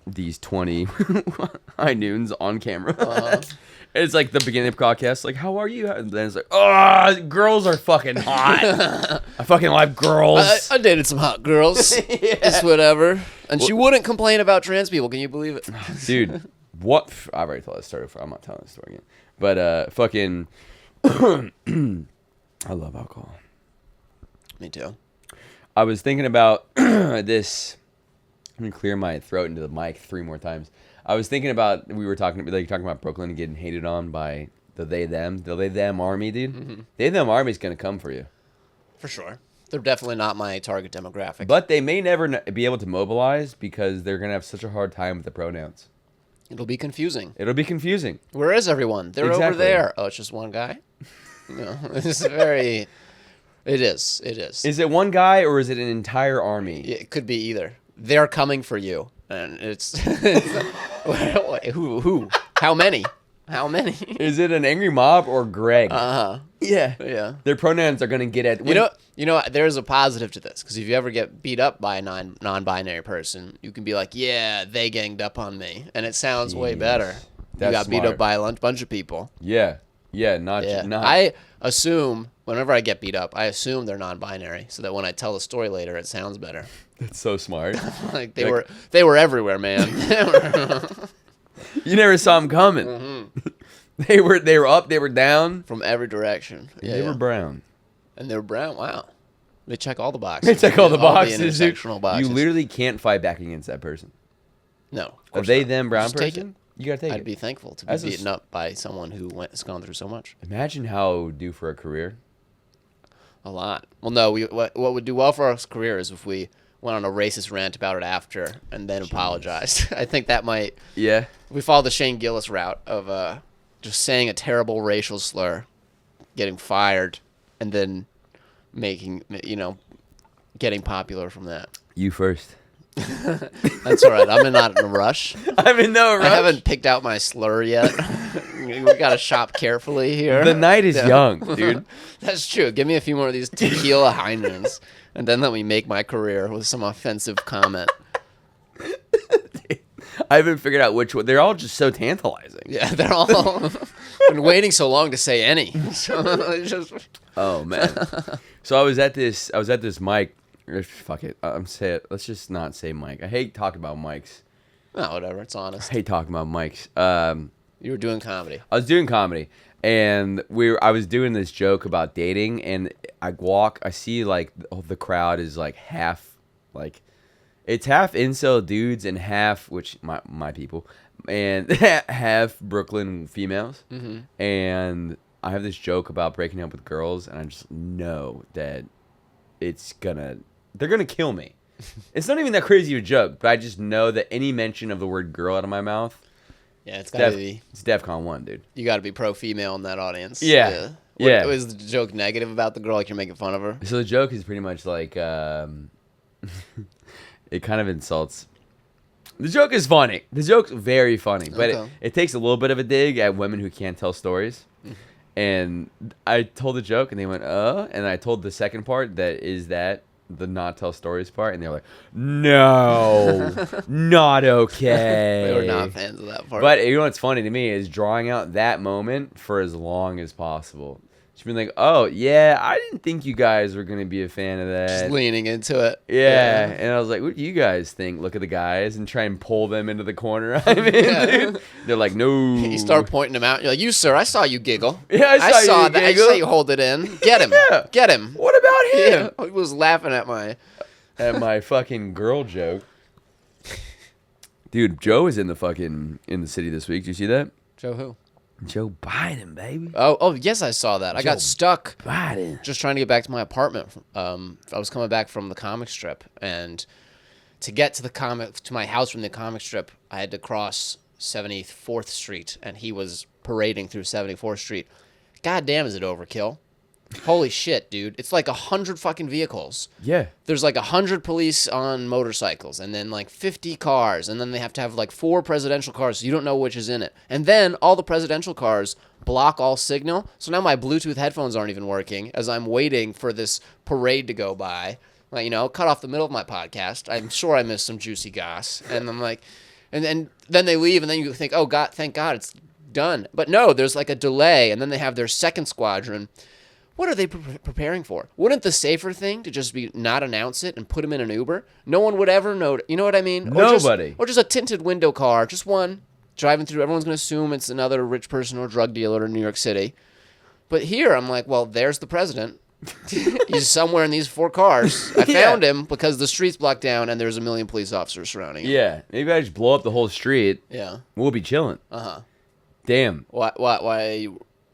these 20 high noons on camera. It's like the beginning of the podcast, like, how are you? And then it's like, oh, girls are fucking hot. I fucking like girls. I dated some hot girls. Yeah. It's whatever. And she wouldn't complain about trans people. Can you believe it? Dude, what? I've already told that story before. I'm not telling the story again. But fucking, I love alcohol. Me too. I was thinking about this. I'm going to clear my throat into the mic 3 more times. I was thinking about, we were talking about Brooklyn getting hated on by the they-them army, dude. Mm-hmm. They-them army's going to come for you. For sure. They're definitely not my target demographic. But they may never be able to mobilize because they're going to have such a hard time with the pronouns. It'll be confusing. Where is everyone? They're over there. Oh, it's just one guy? No, it's very... It is. Is it one guy or is it an entire army? It could be either. They're coming for you. And it's who? How many? Is it an angry mob or Greg? Yeah. Their pronouns are gonna get at. You know. There's a positive to this because if you ever get beat up by a non-binary person, you can be like, "Yeah, they ganged up on me," and it sounds way better. You got beat up by a bunch of people. Yeah. Not. I assume whenever I get beat up, I assume they're non-binary, so that when I tell the story later, it sounds better. That's so smart. Like they were everywhere, man. You never saw them coming. Mm-hmm. They were up, they were down from every direction. Yeah, they were brown. And they were brown. Wow. They check all the boxes. All the boxes. You literally can't fight back against that person. No. Are they them brown person? You gotta take it. I'd be thankful to be beaten up by someone who has gone through so much. Imagine how it would do for a career. A lot. Well, no. What would do well for our career is if we went on a racist rant about it after and then apologized. I think that might... Yeah. We follow the Shane Gillis route of just saying a terrible racial slur, getting fired, and then getting popular from that. You first. That's all right. I'm not in a rush. I'm in no rush. I haven't picked out my slur yet. We got to shop carefully here. The night is young, dude. That's true. Give me a few more of these tequila high noons, and then let me make my career with some offensive comment. I haven't figured out which one. They're all just so tantalizing. Yeah, they're all been waiting so long to say any. Oh man. So I was at this mic. Fuck it. I'm say it. Let's just not say mic. I hate talking about mics. No, whatever. It's honest. I hate talking about mics. You were doing comedy. I was doing comedy, and I was doing this joke about dating, and I see like the crowd is like half, like it's half incel dudes and half, which my people, and half Brooklyn females. Mm-hmm. And I have this joke about breaking up with girls, and I just know that they're gonna kill me. It's not even that crazy of a joke, but I just know that any mention of the word girl out of my mouth, it's gotta be. It's DEFCON 1, dude. You gotta be pro-female in that audience. Yeah. What was the joke negative about the girl? Like you're making fun of her? So the joke is pretty much like, it kind of insults. The joke is funny. The joke's very funny, but it takes a little bit of a dig at women who can't tell stories. And I told the joke, and they went, and I told the second part that the not tell stories part, and they were like, no, not okay. They were not fans of that part. But you know what's funny to me is drawing out that moment for as long as possible. Just being like, oh, yeah, I didn't think you guys were going to be a fan of that. Just leaning into it. Yeah. And I was like, what do you guys think? Look at the guys and try and pull them into the corner. I mean, dude. They're like, no. You start pointing them out. You're like, you, sir, I saw you giggle. Yeah, I saw you giggle. I saw you hold it in. Get him. Yeah. Get him. What about him? Yeah. He was laughing at my fucking girl joke. Dude, Joe is in the city this week. Did you see that? Joe who? Joe Biden, baby. Oh, yes, I saw that. I got stuck Biden. Just trying to get back to my apartment. I was coming back from the comic strip, and to get to my house from the comic strip, I had to cross 74th Street, and he was parading through 74th Street. God damn, is it overkill? Holy shit, dude. It's like 100 fucking vehicles. Yeah. There's like 100 police on motorcycles, and then like 50 cars, and then they have to have like 4 presidential cars, so you don't know which is in it. And then all the presidential cars block all signal, so now my Bluetooth headphones aren't even working as I'm waiting for this parade to go by. Like, cut off the middle of my podcast. I'm sure I missed some juicy goss. And I'm like, and then they leave, and then you think, oh God, thank God it's done. But no, there's like a delay, and then they have their second squadron. What are they preparing for? Wouldn't the safer thing to just be not announce it and put him in an Uber? No one would ever know. You know what I mean? Nobody. Or just a tinted window car, just one driving through. Everyone's gonna assume it's another rich person or drug dealer in New York City. But here, I'm like, well, there's the president. He's somewhere in these 4 cars. I found him because the street's blocked down and there's a million police officers surrounding him. Yeah, maybe I just blow up the whole street. Yeah. We'll be chilling. Damn. Why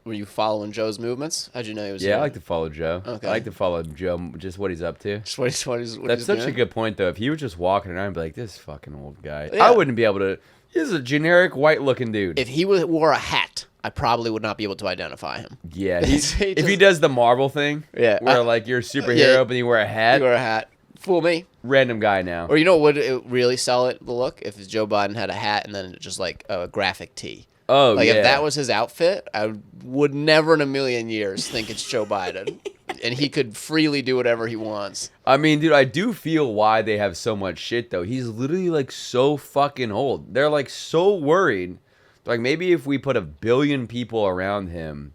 were you following Joe's movements? How'd you know he was here? I like to follow Joe. Okay. I like to follow Joe, just what he's up to. Just what he's That's such doing? a good point, though. If he was just walking around and be like, this fucking old guy, Yeah. I wouldn't be able to. He's a generic white-looking dude. If he wore a hat, I probably would not be able to identify him. Yeah, If if he does the Marvel thing, Yeah. where like you're a superhero, but you wear a hat, He wore a hat. Fool me. random guy now. Or you know what would it really sell it the look? If Joe Biden had a hat and then just like a graphic tee. Oh, Like yeah. if that was his outfit, I would never in a million years think it's Joe Biden. And he could freely do whatever he wants. I mean, dude, I do feel why they have so much shit, though. He's literally, like, so fucking old. They're, like, so worried. Like, maybe if we put 1 billion people around him,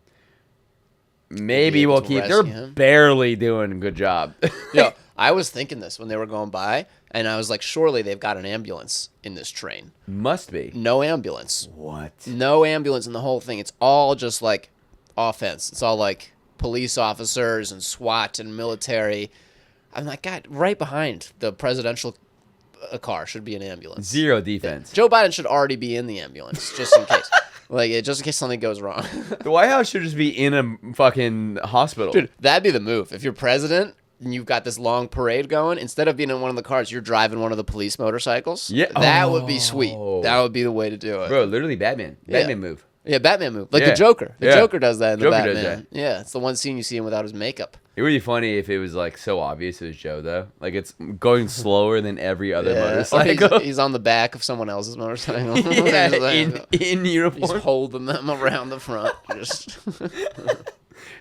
maybe able we'll to keep... They're rescue him? barely doing a good job. Yo, I was thinking this when they were going by, and I was like, surely they've got an ambulance in this train. Must be. No ambulance. What? No ambulance in the whole thing. It's all just like offense. It's all like police officers and SWAT and military. I'm like, God, right behind the presidential car should be an ambulance. Zero defense. Joe Biden should already be in the ambulance, just in case. Just in case something goes wrong. The White House should just be in a fucking hospital. Dude, that'd be the move. If you're president and you've got this long parade going, instead of being in one of the cars, you're driving one of the police motorcycles. Yeah. That would be sweet. Oh. That would be the way to do it. Bro, literally Batman. Batman move. Yeah, Batman move. Like Yeah. the Joker. The Yeah. Joker does that in the Joker does Batman. that. Yeah, it's the one scene you see him without his makeup. It would be funny if it was, like, so obvious it was Joe, though. Like, it's going slower than every other Or motorcycle. he's on the back of someone else's motorcycle. Yeah, He's like- in he's uniform. holding them around the front. Just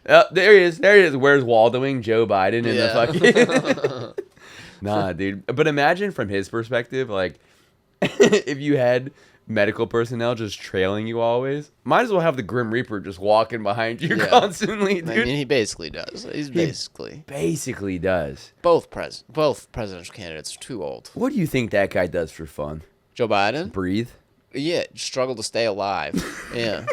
There he is. There he is. Where's Waldoing Joe Biden in Yeah. the fucking... Nah, dude. But imagine from his perspective, like, if you had medical personnel just trailing you always, might as well have the Grim Reaper just walking behind you Yeah. constantly, dude. I mean, he basically does. He's basically Basically does. both presidential candidates are too old. What do you think that guy does for fun? Joe Biden, Breathe? yeah, struggle to stay alive. Yeah,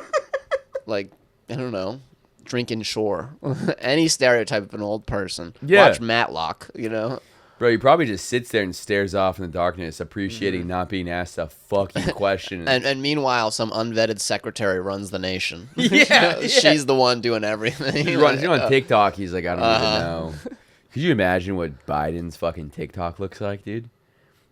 like I don't know, drinking shore. Any stereotype of an old person. Yeah. Watch Matlock. You know. Bro, he probably just sits there and stares off in the darkness, appreciating not being asked a fucking question. And meanwhile, some unvetted secretary runs the nation. Yeah, yeah. She's the one doing everything. He's on TikTok. He's like, I don't even know. Could you imagine what Biden's fucking TikTok looks like, dude?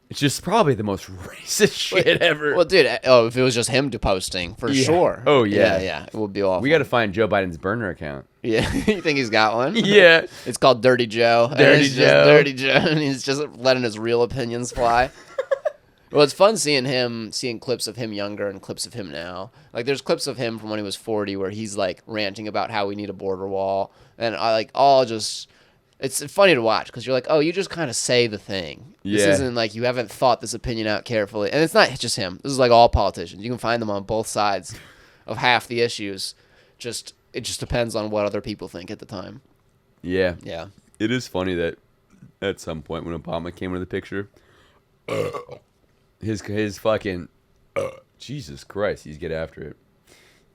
It's just probably the most racist shit ever. Well, dude, if it was just him posting, for Yeah. sure. Oh, yeah. Yeah, it would be awful. We got to find Joe Biden's burner account. Yeah, you think he's got one? Yeah. It's called Dirty Joe. And Dirty it's just Joe. Dirty Joe, and he's just letting his real opinions fly. Well, it's fun seeing clips of him younger and clips of him now. Like, there's clips of him from when he was 40 where he's, like, ranting about how we need a border wall. And I, like, all just... It's funny to watch because you're like, oh, you just kind of say the thing. This Yeah. isn't like you haven't thought this opinion out carefully. And it's not just him. This is like all politicians. You can find them on both sides of half the issues. It just depends on what other people think at the time. Yeah. Yeah. It is funny that at some point when Obama came into the picture, his fucking... Jesus Christ, he's get after it.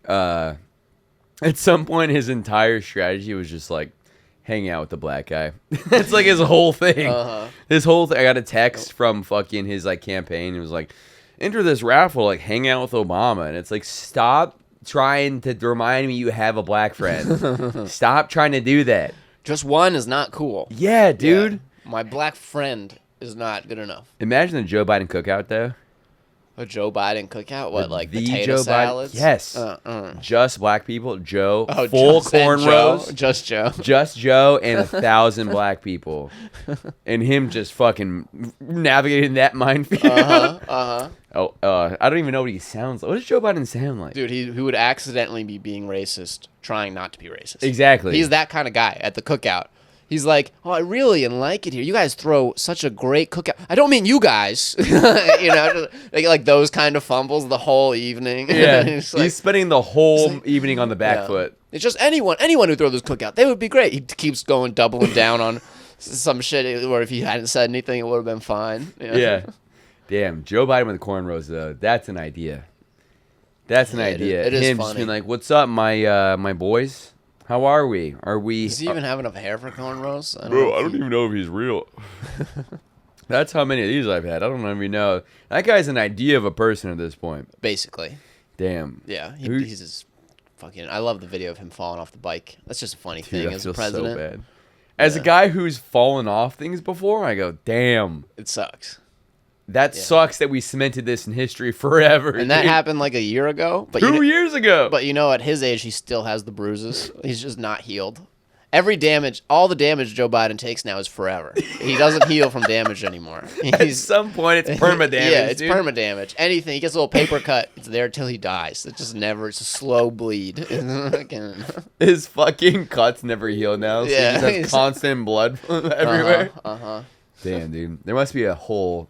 At some point, his entire strategy was just like, hang out with the black guy. That's like his whole thing. His whole thing. I got a text from fucking his like campaign. It was like, enter this raffle, like hang out with Obama. And it's like, stop trying to remind me you have a black friend. Stop trying to do that. Just one is not cool. Yeah, dude. Yeah. My black friend is not good enough. Imagine the Joe Biden cookout though. A Joe Biden cookout? What, like The potato Joe Biden- salads? Yes. Just black people. Joe. Full just and cornrows. Joe. Just Joe. Just Joe and 1,000 black people, and him just fucking navigating that minefield. I don't even know what he sounds like. What does Joe Biden sound like? Dude, he would accidentally be being racist, trying not to be racist. Exactly. He's that kind of guy at the cookout. He's like, oh, I really like it here. You guys throw such a great cookout. I don't mean you guys. You know, like those kind of fumbles the whole evening. Yeah, He's like, he's spending the whole evening on the back yeah. foot. It's just anyone who throw this cookout, they would be great. He keeps doubling down on some shit where if he hadn't said anything, it would have been fine. You know? Yeah. Damn, Joe Biden with cornrows, though. That's an idea. That's an idea. It is Him funny. just being like, what's up, my boys? How are we? Are we... Does he even have enough hair for cornrows? I don't even know if he's real. That's how many of these I've had. I don't even know. That guy's an idea of a person at this point. Basically. Damn. Yeah, he's just fucking... I love the video of him falling off the bike. That's just a funny thing as a president. So bad. As a guy who's fallen off things before, I go, damn. It sucks. That sucks that we cemented this in history forever. And that happened like a year ago. But 2 years ago. But at his age, he still has the bruises. He's just not healed. All the damage Joe Biden takes now is forever. He doesn't heal from damage anymore. At some point, it's perma-damage. Yeah, it's perma-damage. Anything, he gets a little paper cut, it's there till he dies. It's a slow bleed. His fucking cuts never heal now, so Yeah. he just has constant blood everywhere. Uh-huh. Damn, dude. There must be a whole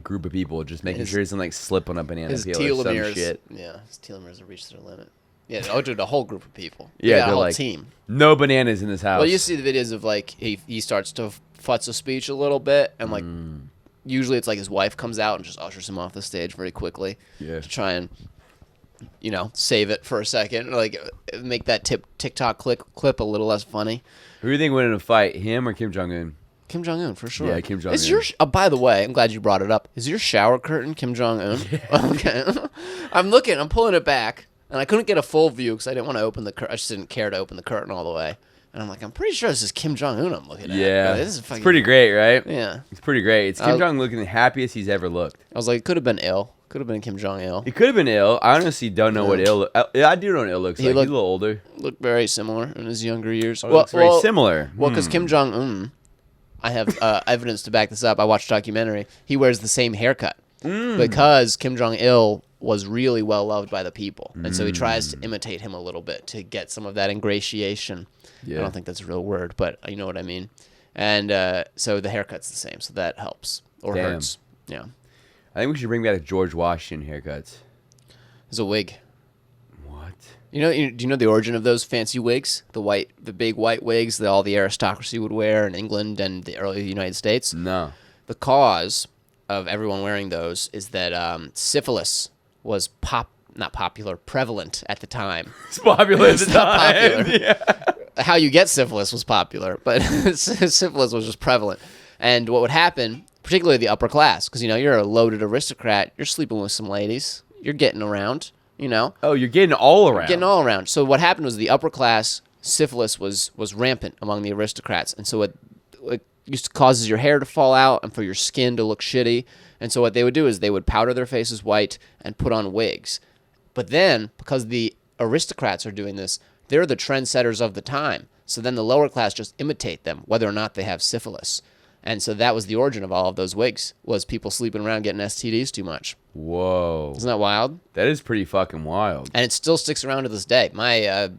group of people just making sure he doesn't slip on a banana His peel or some shit. Yeah, his telomeres have reached their limit. Yeah, dude, a whole group of people. Yeah, a whole they're team. No bananas in this house. Well, you see the videos of he starts to futz a speech a little bit, and usually it's his wife comes out and just ushers him off the stage very quickly. Yeah. To try and save it for a second, make that TikTok clip a little less funny. Who do you think would win in a fight, him or Kim Jong-un? Kim Jong-un, for sure. Yeah, Kim Jong-un. Is by the way, I'm glad you brought it up. Is your shower curtain Kim Jong-un? Yeah. Okay. I'm pulling it back, and I couldn't get a full view because I didn't want to open the curtain. I just didn't care to open the curtain all the way. And I'm I'm pretty sure this is Kim Jong-un I'm looking at. Yeah. This is fucking... It's pretty great, right? Yeah. It's pretty great. It's Kim Jong looking the happiest he's ever looked. I was like, it could have been ill. Could have been Kim Jong-il. He could have been ill. I honestly don't know what ill... I do know what ill looks like. He's a little older. Looked very similar in his younger years. Looks very similar. Well, because Kim Jong-un... I have evidence to back this up. I watched a documentary. He wears the same haircut because Kim Jong-il was really well loved by the people. And so he tries to imitate him a little bit to get some of that ingratiation. Yeah. I don't think that's a real word, but you know what I mean. And so the haircut's the same, so that helps or hurts. Yeah. I think we should bring back George Washington haircuts. There's a wig. What? Do you know the origin of those fancy wigs? The big white wigs that all the aristocracy would wear in England and the early United States? No. The cause of everyone wearing those is that syphilis was prevalent at the time. It's popular at the not time. popular. Yeah. How you get syphilis was popular, but syphilis was just prevalent. And what would happen, particularly the upper class, because you're a loaded aristocrat, you're sleeping with some ladies, you're getting around. Oh, you're getting all around. Getting all around. So what happened was the upper class syphilis was rampant among the aristocrats, and so it causes your hair to fall out and for your skin to look shitty. And so what they would do is they would powder their faces white and put on wigs. But then, because the aristocrats are doing this, they're the trendsetters of the time. So then the lower class just imitate them, whether or not they have syphilis. And so that was the origin of all of those wigs, was people sleeping around getting STDs too much. Whoa. Isn't that wild? That is pretty fucking wild. And it still sticks around to this day. My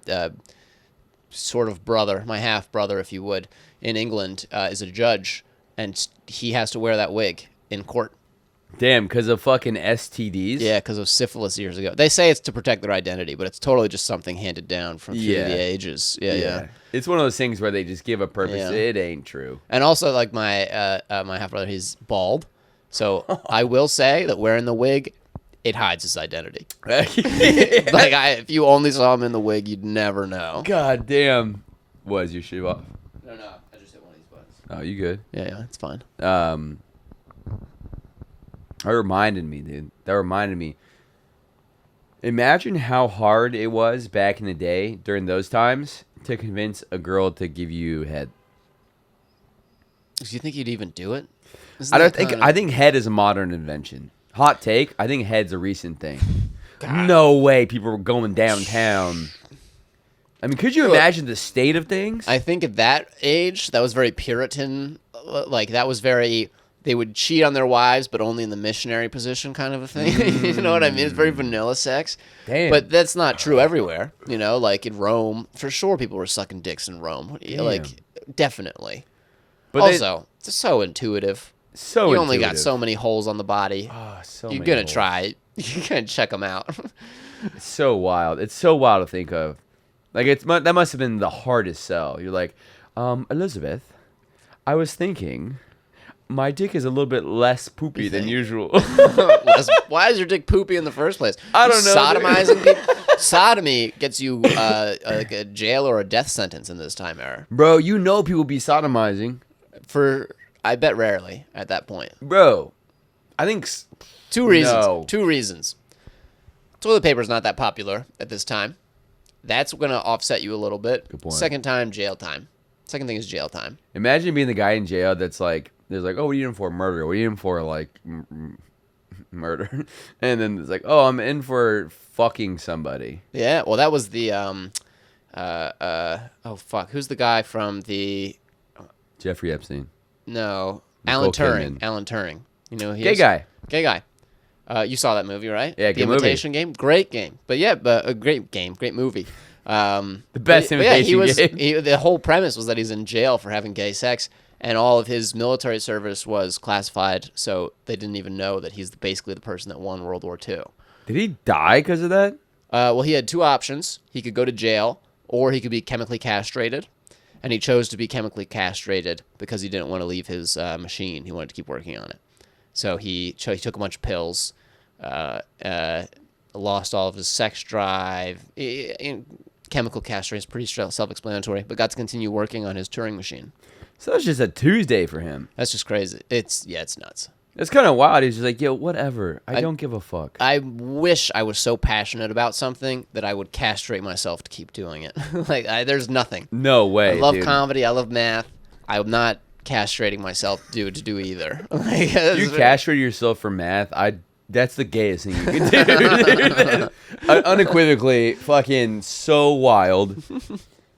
sort of brother, my half-brother, if you would, in England is a judge, and he has to wear that wig in court. Damn, because of fucking STDs? Yeah, because of syphilis years ago. They say it's to protect their identity, but it's totally just something handed down from through the ages. Yeah. It's one of those things where they just give a purpose. Yeah. It ain't true. And also, my my half-brother, he's bald. So I will say that wearing the wig, it hides his identity. If you only saw him in the wig, you'd never know. God damn. Was your shit off? No, I just hit one of these buttons. Oh, you good? Yeah, it's fine. That reminded me, dude. Imagine how hard it was back in the day during those times to convince a girl to give you head. Do you think you'd even do it? I think head is a modern invention. Hot take. I think head's a recent thing. God. No way people were going downtown. I mean, could you imagine the state of things? I think at that age, that was very Puritan. That was very... They would cheat on their wives, but only in the missionary position kind of a thing. You know what I mean? It's very vanilla sex. Damn. But that's not true everywhere. In Rome, for sure people were sucking dicks in Rome. definitely. But Also, it's so intuitive. so You only got intuitive. so many holes on the body. So You're many gonna holes. try it. You're gonna check them out. It's so wild. It's so wild to think of. Like that must have been the hardest sell. You're like, Elizabeth, I was thinking, my dick is a little bit less poopy than usual. Why is your dick poopy in the first place? I don't know. Sodomizing people. Sodomy gets you like a jail or a death sentence in this time era. Bro, you know people be sodomizing. For I bet rarely at that point. Bro, I think Two reasons. No. Two reasons. Toilet paper's not that popular at this time. That's going to offset you a little bit. Good point. Second time, jail time. Second thing is jail time. Imagine being the guy in jail that's like, there's like, oh, what are you in for? Murder. What are you in for? Like, murder. And then it's like, oh, I'm in for fucking somebody. Yeah, well, that was the, oh, fuck. Who's the guy from the, Jeffrey Epstein. no, Nicole Alan Turing. Kidman. Alan Turing. You know who he Gay is? guy. Gay guy. You saw that movie, right? Yeah, The good movie. Imitation Game. Great game. But yeah, a great game, great movie. The best but yeah, imitation game. the whole premise was that he's in jail for having gay sex, and all of his military service was classified, so they didn't even know that he's basically the person that won World War II. Did he die because of that? Well, he had two options. He could go to jail, or he could be chemically castrated. And he chose to be chemically castrated because he didn't want to leave his machine. He wanted to keep working on it. So he took a bunch of pills, lost all of his sex drive. Chemical castration is pretty self-explanatory, but got to continue working on his Turing machine. So that's just a Tuesday for him. That's just crazy. It's nuts. It's kind of wild. He's just like, yo, whatever. I don't give a fuck. I wish I was so passionate about something that I would castrate myself to keep doing it. There's nothing. No way. I love dude. comedy. I love math. I'm not castrating myself to do either. You castrate yourself for math. That's the gayest thing you can do. Unequivocally, fucking so wild.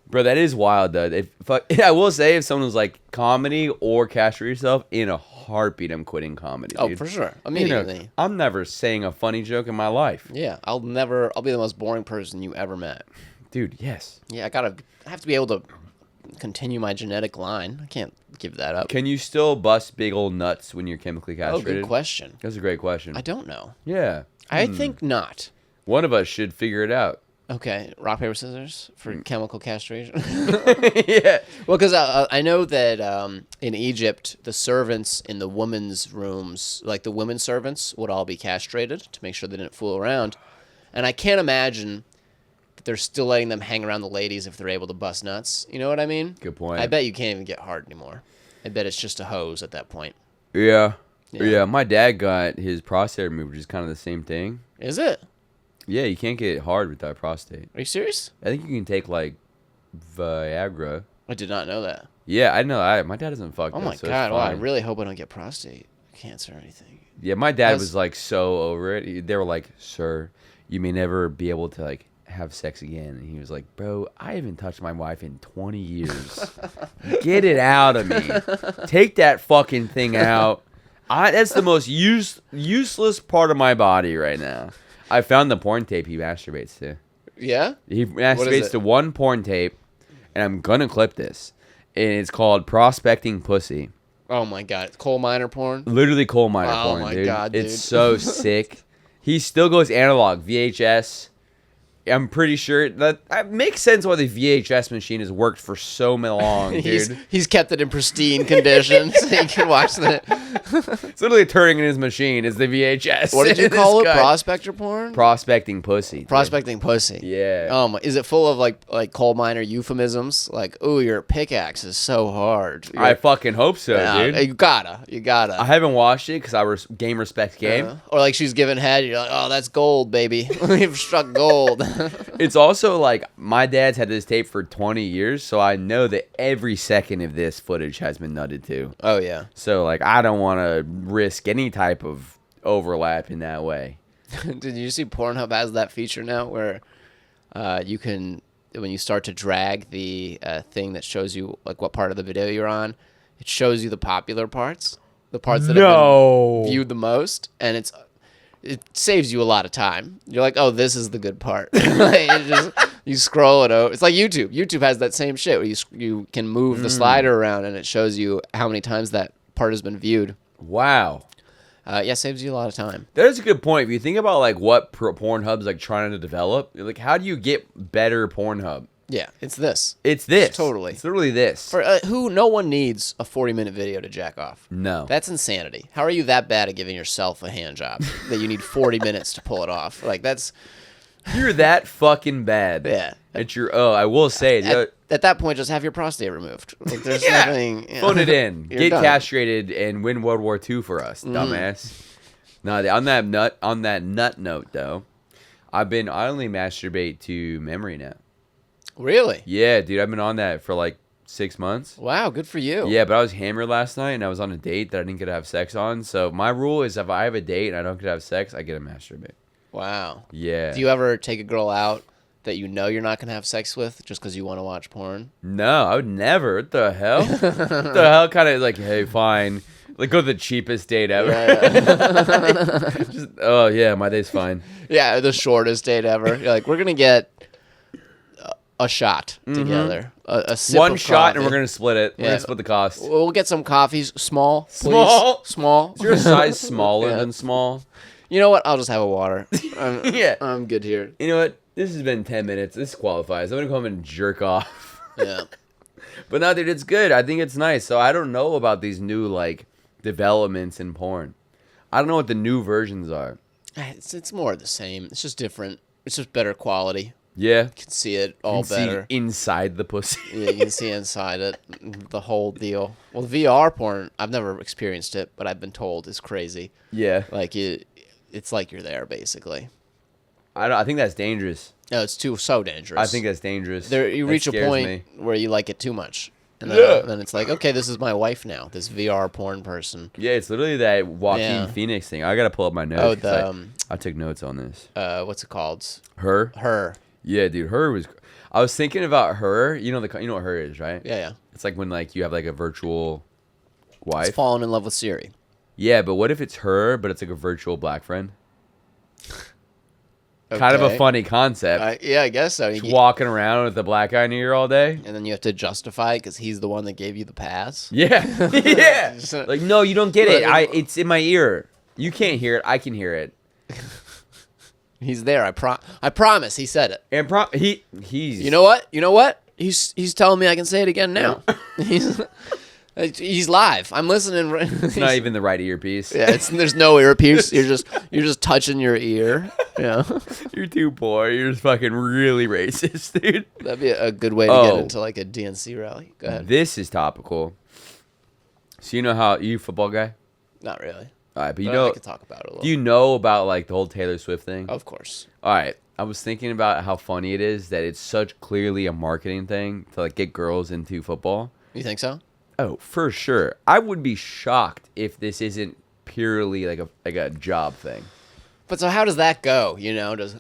Bro, that is wild, though. I will say, if someone was like, comedy or castrate yourself, in a heartbeat, I'm quitting comedy, Oh, dude. for sure. You know, Immediately. I'm never saying a funny joke in my life. Yeah, I'll be the most boring person you ever met. Dude, yes. Yeah, I have to be able to continue my genetic line. I can't give that up. Can you still bust big old nuts when you're chemically Oh, castrated? good question. That's a great question. I don't know. Yeah. I think not. One of us should figure it out. Okay, rock, paper, scissors for chemical castration. Yeah. Well, because I know that in Egypt, the servants in the women's rooms, like the women servants, would all be castrated to make sure they didn't fool around. And I can't imagine that they're still letting them hang around the ladies if they're able to bust nuts. You know what I mean? Good point. I bet you can't even get hard anymore. I bet it's just a hose at that point. Yeah. Yeah. Yeah. My dad got his prostate removed, which is kind of the same thing. Is it? Yeah, you can't get hard without prostate. Are you serious? I think you can take, like, Viagra. I did not know that. Yeah, I know. My dad doesn't fuck Oh that, my so it's god! Well, I fine. really hope I don't get prostate cancer or anything. Yeah, my dad That's- was, like, so over it. They were like, sir, you may never be able to, like, have sex again. And he was like, bro, I haven't touched my wife in 20 years. Get it out of me. Take that fucking thing out. That's the most useless part of my body right now. I found the porn tape he masturbates to. Yeah. He What is masturbates it? to one porn tape, and I'm gonna clip this. And it's called Prospecting Pussy. Oh my god! Coal miner porn. Literally coal miner Oh porn, my dude. God, It's dude. so sick. He still goes analog, VHS. I'm pretty sure that makes sense why the VHS machine has worked for so long, dude. He's kept it in pristine condition so you can watch that. It's literally turning in his machine is the VHS. What did you This call it? guy- Prospector porn. Prospecting Pussy. dude. Prospecting pussy. Yeah. Is it full of like coal miner euphemisms? Like, oh, your pickaxe is so hard. I fucking hope so, Yeah, dude. you gotta. I haven't watched it because game respects game. Or like she's giving head. You're like, oh, that's gold, baby. You've struck gold. It's also like my dad's had this tape for 20 years, so I know that every second of this footage has been nutted to. Oh yeah. So like I don't want to risk any type of overlap in that way. Did you see Pornhub has that feature now where you can, when you start to drag the thing that shows you like what part of the video you're on, it shows you the popular parts, the parts that have been viewed the most, and it saves you a lot of time. You're like, oh, this is the good part. Like, You scroll it over. It's like YouTube. YouTube has that same shit where you can move the slider around and it shows you how many times that part has been viewed. Wow. Yeah, saves you a lot of time. That is a good point. If you think about like what Pornhub's like trying to develop, like how do you get better Pornhub? Yeah, it's this. It's this. Totally. It's literally this. For no one needs a 40-minute video to jack off. No. That's insanity. How are you that bad at giving yourself a hand job that you need 40 minutes to pull it off? Like that's You're that fucking bad. Yeah. It's your I will say at that point, just have your prostate removed. Like, there's nothing. Phone it in. You're Get done. castrated and win World War II for us, dumbass. No, on that nut note though, I only masturbate to memory now. Really? Yeah, dude, I've been on that for like 6 months. Wow, good for you. Yeah, but I was hammered last night and I was on a date that I didn't get to have sex on. So my rule is if I have a date and I don't get to have sex, I get to masturbate. Wow. Yeah. Do you ever take a girl out that you know you're not going to have sex with just because you want to watch porn? No, I would never. What the hell? What the hell kind of like, hey, fine. Like, go to the cheapest date ever. Yeah. Just, oh, yeah, my day's fine. Yeah, the shortest date ever. You're like, we're going to get a shot together. A sip One of shot coffee. and we're going to split it. We're Yeah. going to split the cost. We'll get some coffees. Small, please. Small? Small. Is your size smaller Yeah. than small? You know what? I'll just have a water. Yeah. I'm good here. You know what? This has been 10 minutes. This qualifies. I'm going to go home and jerk off. Yeah. But no, dude, it's good. I think it's nice. So I don't know about these new, like, developments in porn. I don't know what the new versions are. It's more of the same. It's just different. It's just better quality. Yeah. You can see it all You can better. see inside the pussy. Yeah, you can see inside it, the whole deal. Well, VR porn, I've never experienced it, but I've been told is crazy. Yeah. Like it's like you're there basically. I think that's dangerous. No, it's so dangerous. I think that's dangerous. You That reach a scares point me. where you like it too much, and Yeah. then it's like, okay, this is my wife now. This VR porn person. Yeah, it's literally that Joaquin Yeah. Phoenix thing. I gotta pull up my notes. Oh, 'cause I took notes on this. What's it called? Her. Her. Yeah, dude. Her was. I was thinking about her. You know what her is, right? Yeah, yeah. It's like when like you have like a virtual wife. It's falling in love with Siri. Yeah, but what if it's her, but it's like a virtual black friend? Kind of a Okay. funny concept. Yeah, I guess so. Just walking around with the black guy in your ear all day. And then you have to justify it because he's the one that gave you the pass. Yeah, yeah. Just- Like, no, you don't get it. It's in my ear. You can't hear it. I can hear it. He's there. I promise. He said it. And he's. You know what? You know what? He's telling me I can say it again now. He's live. I'm listening. It's not even the right earpiece. Yeah, there's no earpiece. You're just touching your ear. Yeah, You're too poor. You're just fucking really racist, dude. that'd be a good way to get into like a DNC rally. Go ahead. This is topical. So you know how you a football guy? Not really. All right, but I could talk about it a little. do you know about like the whole Taylor Swift thing? Of course. All right. I was thinking about how funny it is that it's such clearly a marketing thing to like get girls into football. You think so? Oh, for sure. I would be shocked if this isn't purely like a job thing. But so how does that go? You know, does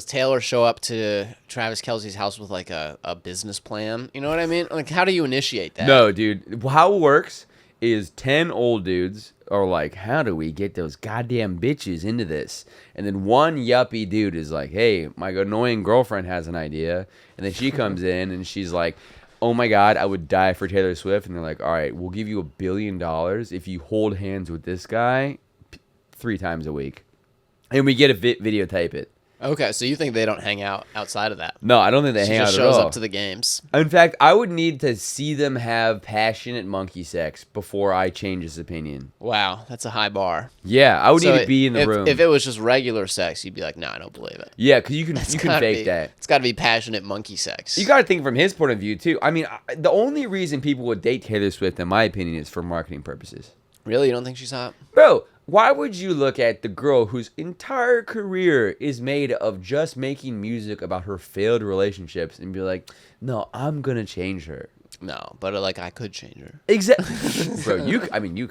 Taylor show up to Travis Kelce's house with like a business plan? You know what I mean? Like, how do you initiate that? No, dude. How it works is 10 old dudes are like, how do we get those goddamn bitches into this? And then one yuppie dude is like, hey, my annoying girlfriend has an idea. And then she comes in and she's like, oh my God, I would die for Taylor Swift. And they're like, all right, we'll give you $1 billion if you hold hands with this guy 3 times a week. And we get to videotape it. Okay, so you think they don't hang out outside of that? No, I don't think they She hang out just at shows all. up to the games. In fact, I would need to see them have passionate monkey sex before I change his opinion. Wow, that's a high bar. Yeah, I would So need to be in the room. If it was just regular sex, you'd be like, no, I don't believe it. Yeah, because you can Gotta fake be- that. It's got to be passionate monkey sex. You got to think from his point of view too. I mean, the only reason people would date Taylor Swift, in my opinion, is for marketing purposes. Really? You don't think she's hot? Bro, why would you look at the girl whose entire career is made of just making music about her failed relationships and be like, no, I'm gonna change her? No, but like I could change her. Exactly, bro. You could. You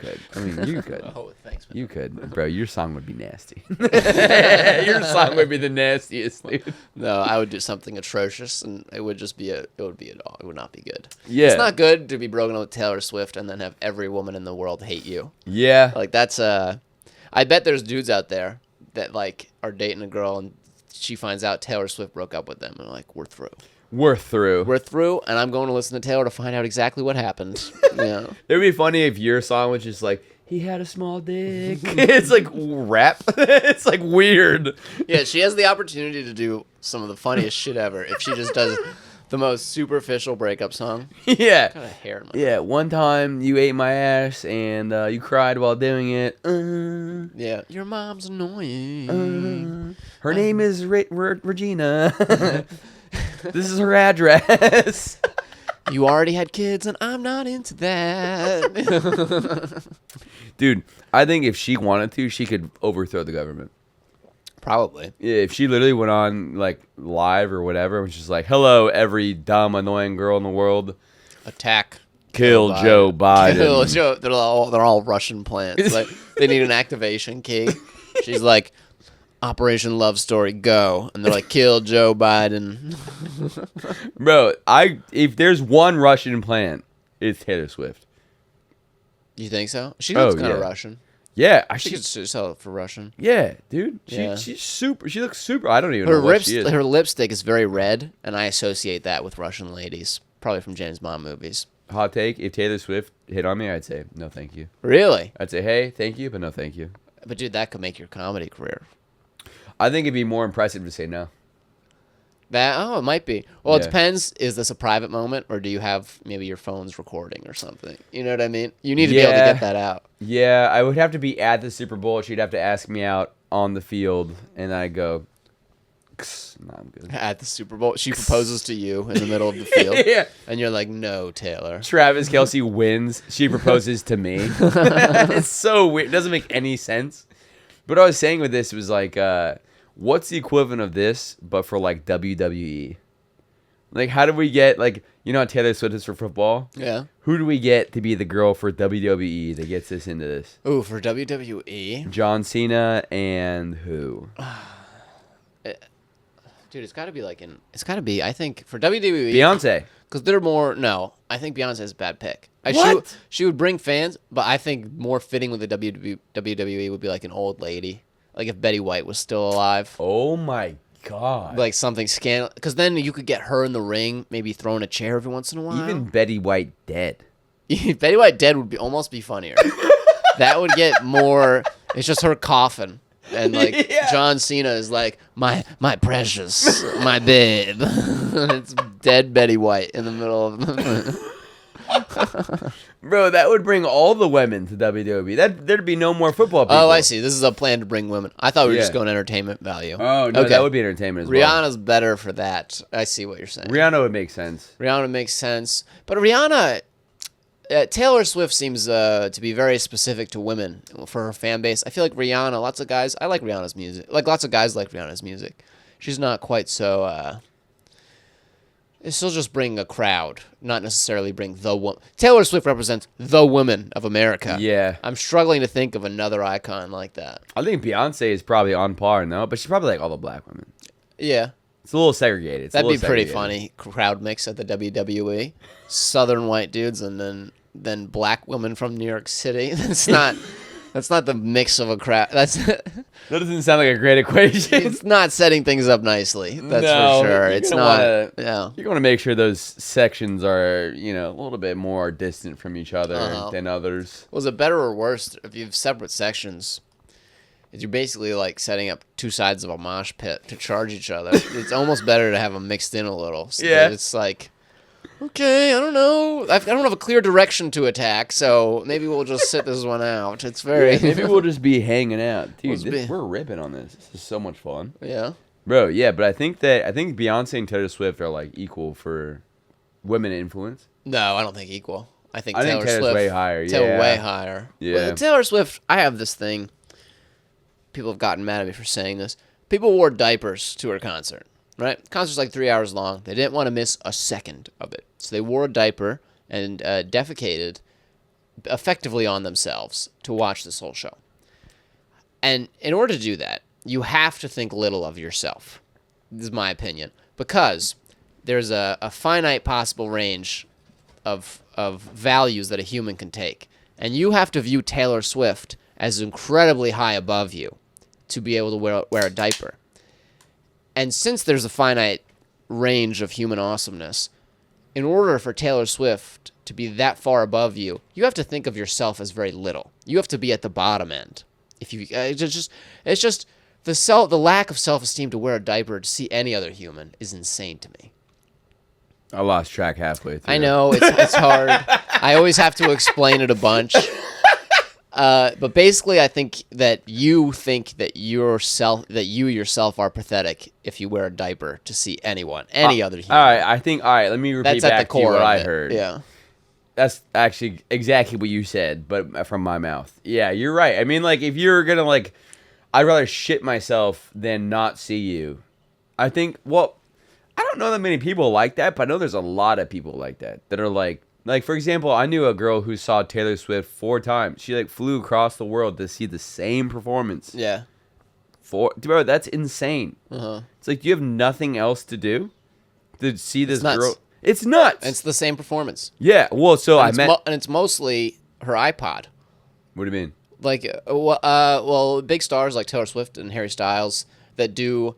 could. Oh, thanks, man. You could, bro. Your song would be nasty. Your song would be the nastiest, dude. No, I would do something atrocious, and it would just be it would not be good. Yeah. It's not good to be broken up with Taylor Swift and then have every woman in the world hate you. Yeah. Like that's I bet there's dudes out there that like are dating a girl and she finds out Taylor Swift broke up with them, and like, we're through. We're through. We're through, and I'm going to listen to Taylor to find out exactly what happened. Yeah. It'd be funny if your song was just like, he had a small dick. It's like rap. It's like weird. Yeah, she has the opportunity to do some of the funniest shit ever if she just does the most superficial breakup song. Yeah. Got a hair in my Yeah, one time you ate my ass and you cried while doing it. Yeah. Your mom's annoying. Her name is Regina. This is her address. You already had kids and I'm not into that. Dude, I think if she wanted to, she could overthrow the government. Probably. Yeah, if she literally went on like live or whatever, which is like, hello, every dumb, annoying girl in the world. Attack. Kill Joe Biden. Kill Joe. They're all Russian plants. Like, they need an activation key. She's like, Operation Love Story, go. And they're like, kill Joe Biden. Bro, if there's one Russian plant, it's Taylor Swift. You think so? She looks kind of yeah. Russian. Yeah, She could sell it for Russian. Yeah, dude. Yeah. She's super. She looks super. I don't even know what she is. Her lipstick is very red, and I associate that with Russian ladies, probably from James Bond movies. Hot take: if Taylor Swift hit on me, I'd say no, thank you. Really? I'd say hey, thank you, but no, thank you. But dude, that could make your comedy career. I think it'd be more impressive to say no. It might be. Well, it Yeah. depends. Is this a private moment, or do you have maybe your phone's recording or something? You know what I mean? You need to be able to get that out. Yeah, I would have to be at the Super Bowl. She'd have to ask me out on the field, and I'd go, no, I'm good. At the Super Bowl, she proposes to you in the middle of the field, Yeah. and you're like, "No, Taylor." Travis Kelce wins. She proposes to me. It's so weird. It doesn't make any sense. But what I was saying with this was like, what's the equivalent of this, but for like WWE? Like, how do we get, like, you know how Taylor Swift is for football? Yeah. Who do we get to be the girl for WWE that gets us into this? Ooh, for WWE, John Cena and who? dude, it's got to be like It's got to be. I think for WWE, Beyonce. because they're more. No, I think Beyonce is a bad pick. What? She would bring fans, but I think more fitting with the WWE would be like an old lady, like if Betty White was still alive. Oh my God. Like something scandal, because then you could get her in the ring, maybe throwing a chair every once in a while. Even Betty White dead. Betty White dead would almost be funnier. That would get more. It's just her coughing, and like Yeah. John Cena is like my precious, my babe. And it's dead Betty White in the middle of. Bro, that would bring all the women to WWE. There'd be no more football people. Oh, I see. This is a plan to bring women. I thought we were just Yeah. going entertainment value. Oh, no, Okay. that would be entertainment as well. Rihanna's better for that. I see what you're saying. Rihanna would make sense. Rihanna makes sense, but Rihanna, Taylor Swift seems to be very specific to women for her fan base. I feel like Rihanna, lots of guys. I like Rihanna's music. Like lots of guys like Rihanna's music. She's not quite so. She'll just bring a crowd, not necessarily bring the woman. Taylor Swift represents the women of America. Yeah. I'm struggling to think of another icon like that. I think Beyonce is probably on par, no? But she's probably like all the black women. Yeah. It's a little segregated. It's a That'd be little pretty segregated. funny. Crowd mix at the WWE. Southern white dudes and then black women from New York City. That's not the mix of a crowd. That doesn't sound like a great equation. It's not setting things up nicely. That's No, for sure. you're It's gonna not. wanna- Yeah. You're going to make sure those sections are, a little bit more distant from each other Uh-huh. than others. Was it better or worse if you have separate sections? You're basically like setting up two sides of a mosh pit to charge each other. It's almost better to have them mixed in a little. So Yeah. that it's like, okay, I don't know. I don't have a clear direction to attack, so maybe we'll just sit this one out. It's very. Maybe we'll just be hanging out. Dude, We'll just be- we're ripping on this. This is so much fun. Yeah. Bro, yeah, but I think Beyonce and Taylor Swift are like equal for women influence. No, I don't think equal. I think Taylor's Swift way higher. Taylor Yeah. way higher. Yeah. Well, Taylor Swift. I have this thing. People have gotten mad at me for saying this. People wore diapers to her concert. Right? The concert's like 3 hours long. They didn't want to miss a second of it. So they wore a diaper and defecated effectively on themselves to watch this whole show. And in order to do that, you have to think little of yourself. This is my opinion. Because there's a finite possible range of values that a human can take. And you have to view Taylor Swift as incredibly high above you to be able to wear a diaper. And since there's a finite range of human awesomeness, in order for Taylor Swift to be that far above you, you have to think of yourself as very little. You have to be at the bottom end. If you, it's just the lack of self-esteem to wear a diaper to see any other human is insane to me. I lost track halfway through. I know it's hard. I always have to explain it a bunch. But basically, I think that you you yourself are pathetic if you wear a diaper to see any other human. All right. Let me repeat That's at the back to you core what of I it. heard. Yeah. That's actually exactly what you said, but from my mouth. Yeah, you're right. I mean, like, if you're gonna I'd rather shit myself than not see you. I think. Well, I don't know that many people like that, but I know there's a lot of people like that are like, for example, I knew a girl who saw Taylor Swift 4 times. She flew across the world to see the same performance. Yeah. Bro, that's insane. It's like, do you have nothing else to do to see this girl? It's nuts. And it's the same performance. Yeah. Well, so and it's mostly her iPod. What do you mean? Well, big stars like Taylor Swift and Harry Styles that do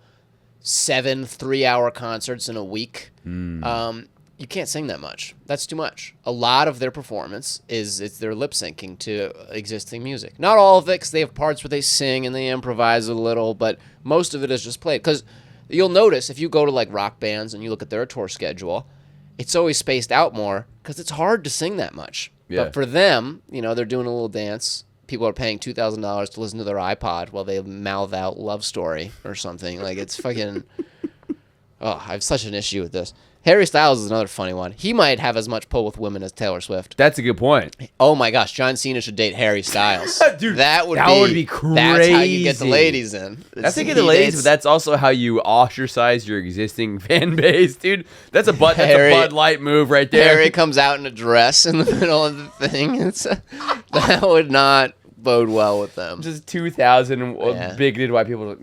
7 3-hour concerts in a week. You can't sing that much. That's too much. A lot of their performance it's their lip syncing to existing music. Not all of it, because they have parts where they sing and they improvise a little, but most of it is just played. Because you'll notice if you go to rock bands and you look at their tour schedule, it's always spaced out more because it's hard to sing that much. Yeah. But for them, they're doing a little dance. People are paying $2,000 to listen to their iPod while they mouth out Love Story or something. It's fucking... Oh, I have such an issue with this. Harry Styles is another funny one. He might have as much pull with women as Taylor Swift. That's a good point. Oh my gosh, John Cena should date Harry Styles. Dude, that would be crazy. That's how you get the ladies in. That's how you get the ladies, but that's also how you ostracize your existing fan base, dude. That's a Bud Light move right there. Harry comes out in a dress in the middle of the thing. That would not bode well with them. Just 2,000 bigoted white people.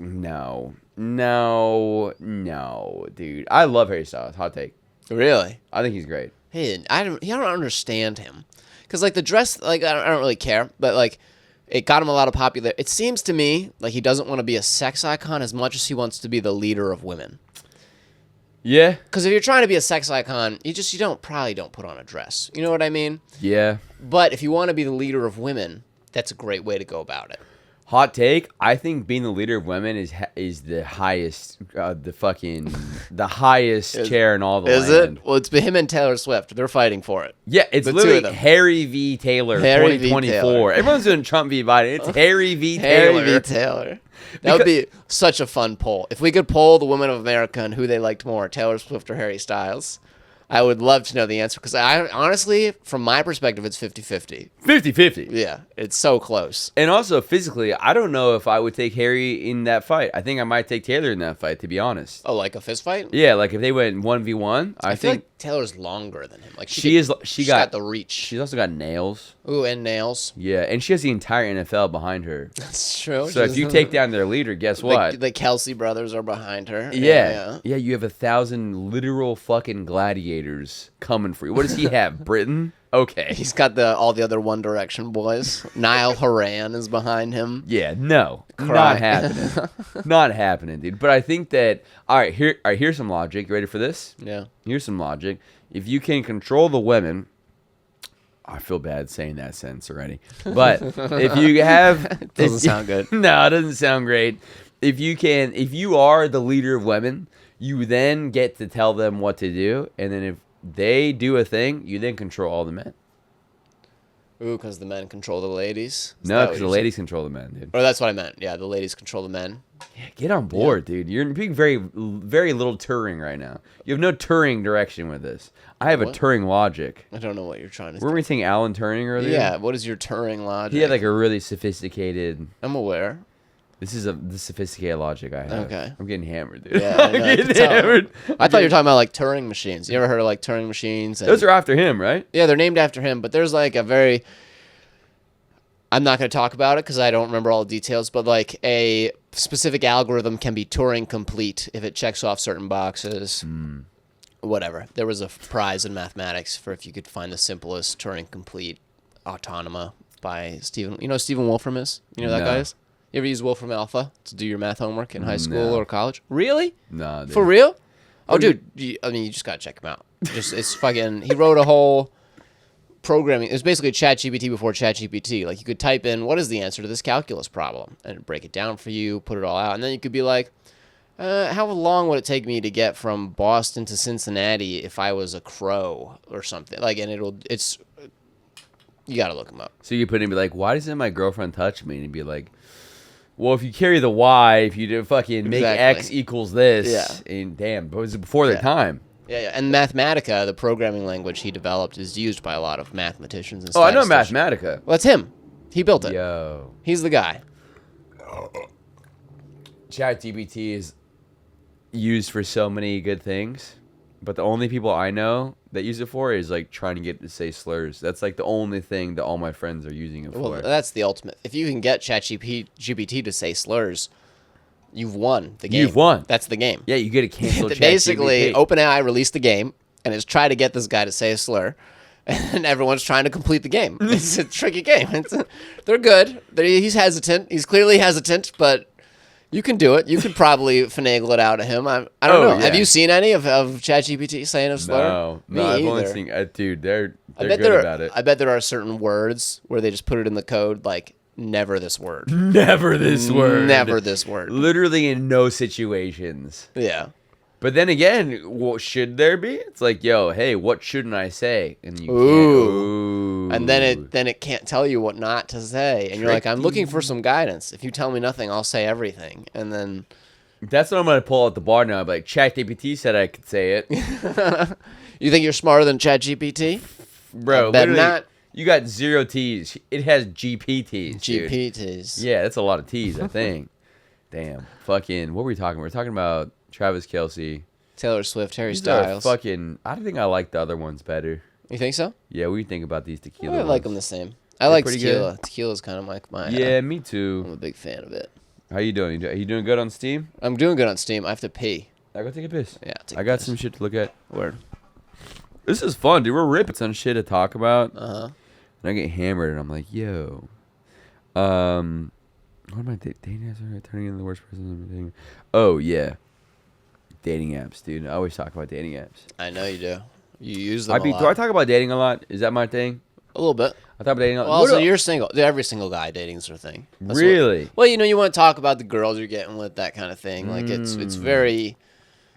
No, dude. I love Harry Styles. Hot take. Really? I think he's great. Hey, I don't understand him. Because, the dress, I don't really care. But, it got him a lot of popularity. It seems to me like he doesn't want to be a sex icon as much as he wants to be the leader of women. Yeah. Because if you're trying to be a sex icon, you probably don't put on a dress. You know what I mean? Yeah. But if you want to be the leader of women, that's a great way to go about it. Hot take. I think being the leader of women is the highest, the highest chair in all the land. Is it? Well, it's him and Taylor Swift. They're fighting for it. Yeah, it's literally Harry v. Taylor, 2024. Everyone's doing Trump v. Biden. It's Harry v. Taylor. Harry v. Taylor. That would be such a fun poll. If we could poll the women of America and who they liked more, Taylor Swift or Harry Styles, I would love to know the answer. Because honestly, from my perspective, it's 50-50. 50-50. Yeah, it's so close. And also, physically, I don't know if I would take Harry in that fight. I think I might take Taylor in that fight, to be honest. Oh, like a fist fight? Yeah, if they went 1v1, I feel think... like Taylor's longer than him. She's got the reach. She's also got nails. Ooh, and nails. Yeah, and she has the entire NFL behind her. That's true. So if you take down their leader, guess what? The Kelsey brothers are behind her. Yeah, you have 1,000 literal fucking gladiators coming for you. What does he have? Britain? Okay. He's got all the other One Direction boys. Niall Horan is behind him. Yeah, no. Not happening. Not happening, dude. But I think that here's some logic. You ready for this? Yeah. Here's some logic. If you can control the women, I feel bad saying that sentence already. But if you have it doesn't sound good. No, it doesn't sound great. If you are the leader of women, you then get to tell them what to do, and then if they do a thing, you then control all the men. Ooh, because the men control the ladies? No, because the ladies control the men, dude. Oh, that's what I meant. Yeah, the ladies control the men. Yeah, get on board, dude. You're being very, very little Turing right now. You have no Turing direction with this. I have a Turing logic. I don't know what you're trying to say. Weren't we saying Alan Turing earlier? Yeah, what is your Turing logic? He had a really sophisticated... I'm aware. This is the sophisticated logic I have. Okay. I'm getting hammered, dude. Yeah, I'm getting hammered. I thought you were talking about Turing machines. You ever heard of Turing machines? Those are after him, right? Yeah, they're named after him, but there's a very... I'm not going to talk about it because I don't remember all the details, but a specific algorithm can be Turing complete if it checks off certain boxes. Whatever. There was a prize in mathematics for if you could find the simplest Turing complete autonoma by Stephen. You know who Stephen Wolfram is? You know who that guy is? You ever use Wolfram Alpha to do your math homework in high school No. or college? Really? Nah, dude. For real? Oh, dude. You just gotta check him out. It's fucking. He wrote a whole programming. It was basically ChatGPT before ChatGPT. Like, you could type in, what is the answer to this calculus problem, and it'd break it down for you, put it all out, and then you could be like, how long would it take me to get from Boston to Cincinnati if I was a crow or something? Like, and it's. You gotta look him up. So you put in and be like, why doesn't my girlfriend touch me? And he'd be like, well, if you carry the Y, if you do fucking make X equals this. Yeah. And damn, but it was before their time. Yeah. And Mathematica, the programming language he developed, is used by a lot of mathematicians and Oh, I know statisticians. Mathematica. Well, that's him. He built it. Yo. He's the guy. ChatGPT is used for so many good things, but the only people I know that use it for is like trying to get it to say slurs. That's like the only thing that all my friends are using it for. Well, that's the ultimate. If you can get ChatGPT to say slurs, you've won the game. You've won. That's the game. Yeah, you get a canceled Basically, ChatGPT. OpenAI released the game, and it's trying to get this guy to say a slur, and everyone's trying to complete the game. It's a tricky game. They're good. He's hesitant. He's clearly hesitant, but you can do it. You could probably finagle it out of him. I don't know. Yeah. Have you seen any of ChatGPT saying a slur? No, Me I've either. only seen. Dude, they're I bet good about it. I bet there are certain words where they just put it in the code, like never this word, Never this word. never this word. Literally in no situations. Yeah. But then again, what should there be? It's like, yo, hey, what shouldn't I say? And you Ooh. can't. Ooh. And then it can't tell you what not to say, and you're like, I'm looking for some guidance. If you tell me nothing, I'll say everything, and then That's what I'm gonna pull out the bar now. Like, ChatGPT said I could say it, you think you're smarter than ChatGPT? bro. I bet Literally, not. you got 0 T's. It has GPTs. Dude. GPTs. Yeah, that's a lot of T's. I think. Damn. Fucking. What were we talking? We're talking about Travis Kelce. Taylor Swift, Harry These are Styles. fucking. I think I like the other ones better. You think so? Yeah, what do you think about these tequila? I like ones? them the same. I like pretty tequila. good. Tequila's kind of like my. Yeah, me I'm too. a big fan of it. How you doing? You doing good on Steam? I'm doing good on Steam. I have to pee. I go take a piss. Yeah, take I a got piss. some shit to look at. Word. This is fun, dude. We're ripping some shit to talk about. Uh-huh. And I get hammered, and I'm like, yo. What am I dating apps are turning into the worst person I've been dating? Oh yeah, dating apps, dude. I always talk about dating apps. I know you do. You use them a lot. Do I talk about dating a lot? Is that my thing? A little bit. I talk about dating a lot. Well, also, you're single. Every single guy dating's their thing. That's Really? Well, you want to talk about the girls you're getting with, that kind of thing. Like, it's very...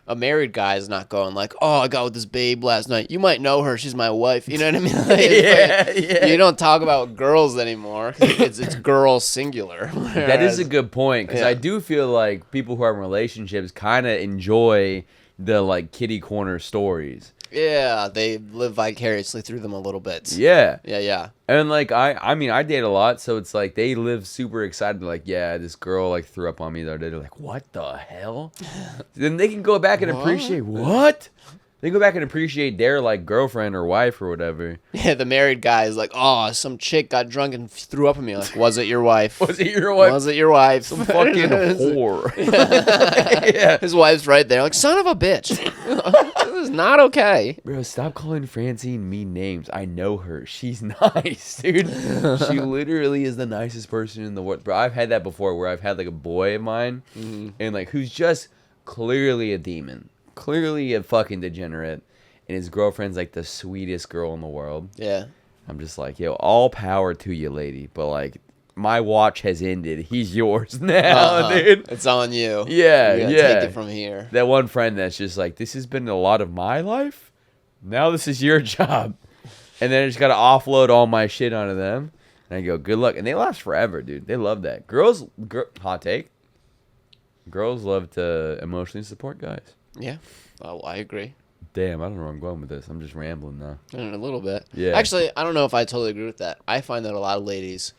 A married guy is not going like, oh, I got with this babe last night. You might know her. She's my wife. You know what I mean? Like, Yeah. You don't talk about girls anymore. It's girl singular. That is a good point, because Yeah. I do feel like people who are in relationships kind of enjoy the like kitty corner stories. Yeah, they live vicariously through them a little bit. Yeah. Yeah. And like I mean I date a lot, so it's like they live super excited, like, yeah, this girl like threw up on me the other day. They're like, what the hell? Then they can go back and appreciate what? They go back and appreciate their like girlfriend or wife or whatever. Yeah, the married guy is like, oh, some chick got drunk and threw up on me. Like, was it your wife? Was it your wife? Was it your wife? Some fucking whore. Yeah. His wife's right there. Like, son of a bitch. This is not okay. Bro, stop calling Francine mean names. I know her. She's nice, dude. She literally is the nicest person in the world. Bro, I've had that before where I've had like a boy of mine and like who's just clearly a demon. Clearly a fucking degenerate. And his girlfriend's like the sweetest girl in the world. Yeah. I'm just like, yo, all power to you, lady. But like, my watch has ended. He's yours now, dude. It's on you. Yeah, You gotta yeah. Take it from here. That one friend that's just like, this has been a lot of my life. Now this is your job. And then I just got to offload all my shit onto them. And I go, good luck. And they last forever, dude. They love that. Hot take. Girls love to emotionally support guys. Yeah. Oh, I agree. Damn, I don't know where I'm going with this. I'm just rambling now. A little bit. Yeah. Actually, I don't know if I totally agree with that. I find that a lot of ladies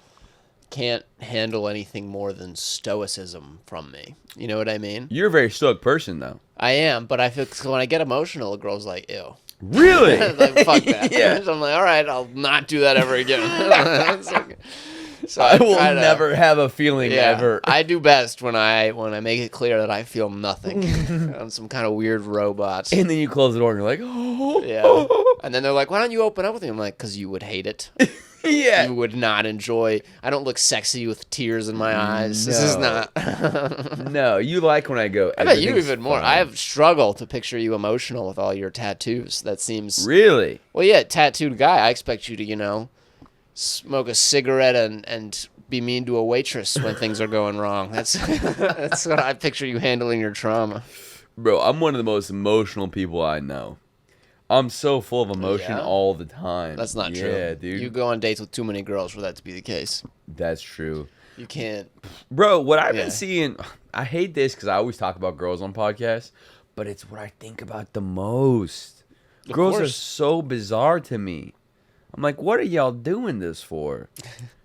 can't handle anything more than stoicism from me. You know what I mean? You're a very stoic person, though. I am, but I feel so when I get emotional, a girl's like, ew. Really? Like, fuck that. Yeah. So I'm like, all right, I'll not do that ever again. So I will try to- never have a feeling ever. I do best when I make it clear that I feel nothing. I'm some kind of weird robot. And then you close the door and you're like, oh. Yeah. And then they're like, why don't you open up with me? I'm like, because you would hate it. Yeah. You would not enjoy. I don't look sexy with tears in my eyes. This is No. not. No, you like when I go. I bet you "Everything's even more. fine." I have struggled to picture you emotional with all your tattoos. That seems. Really? Well, yeah, tattooed guy. I expect you to, smoke a cigarette and be mean to a waitress when things are going wrong. That's that's what I picture you handling your trauma. Bro, I'm one of the most emotional people I know. I'm so full of emotion Yeah? all the time. That's not true. Yeah, dude. You go on dates with too many girls for that to be the case. That's true. You can't. Bro, what I've Yeah. been seeing, I hate this because I always talk about girls on podcasts, but it's what I think about the most. Of Girls are course. so bizarre to me. I'm like, what are y'all doing this for?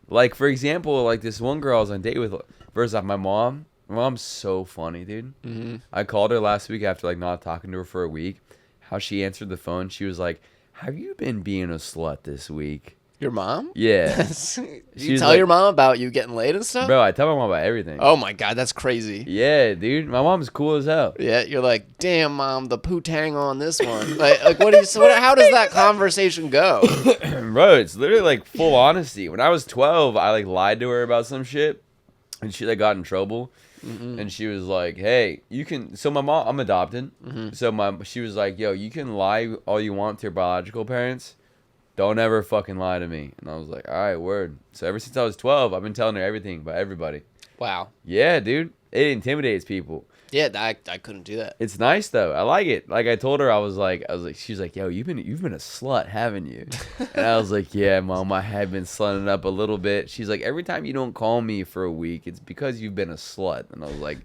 Like, for example, like this one girl I was on a date with, first off, my mom. My mom's so funny, dude. Mm-hmm. I called her last week after, like, not talking to her for a week. How she answered the phone, she was like, have you been being a slut this week? Your mom? Yeah. You She's tell like- your mom about you getting laid and stuff? Bro, I tell my mom about everything. Oh my god, that's crazy. Yeah, dude. My mom's cool as hell. Yeah, you're like, damn, mom, the poo-tang on this one. like what do you? So how does that conversation go? Bro, it's literally like full honesty. When I was 12, I like lied to her about some shit, and she like got in trouble. And she was like, "Hey, you can." So my mom, I'm adopted. So she was like, "Yo, you can lie all you want to your biological parents. Don't ever fucking lie to me." And I was like, "All right, word." So ever since I was 12, I've been telling her everything about everybody. Wow. Yeah, dude, it intimidates people. Yeah, I couldn't do that. It's nice though. I like it. Like I told her, I was like, she's like, "Yo, you've been a slut, haven't you?" And I was like, "Yeah, mom, I have been slutting up a little bit." She's like, "Every time you don't call me for a week, it's because you've been a slut." And I was like,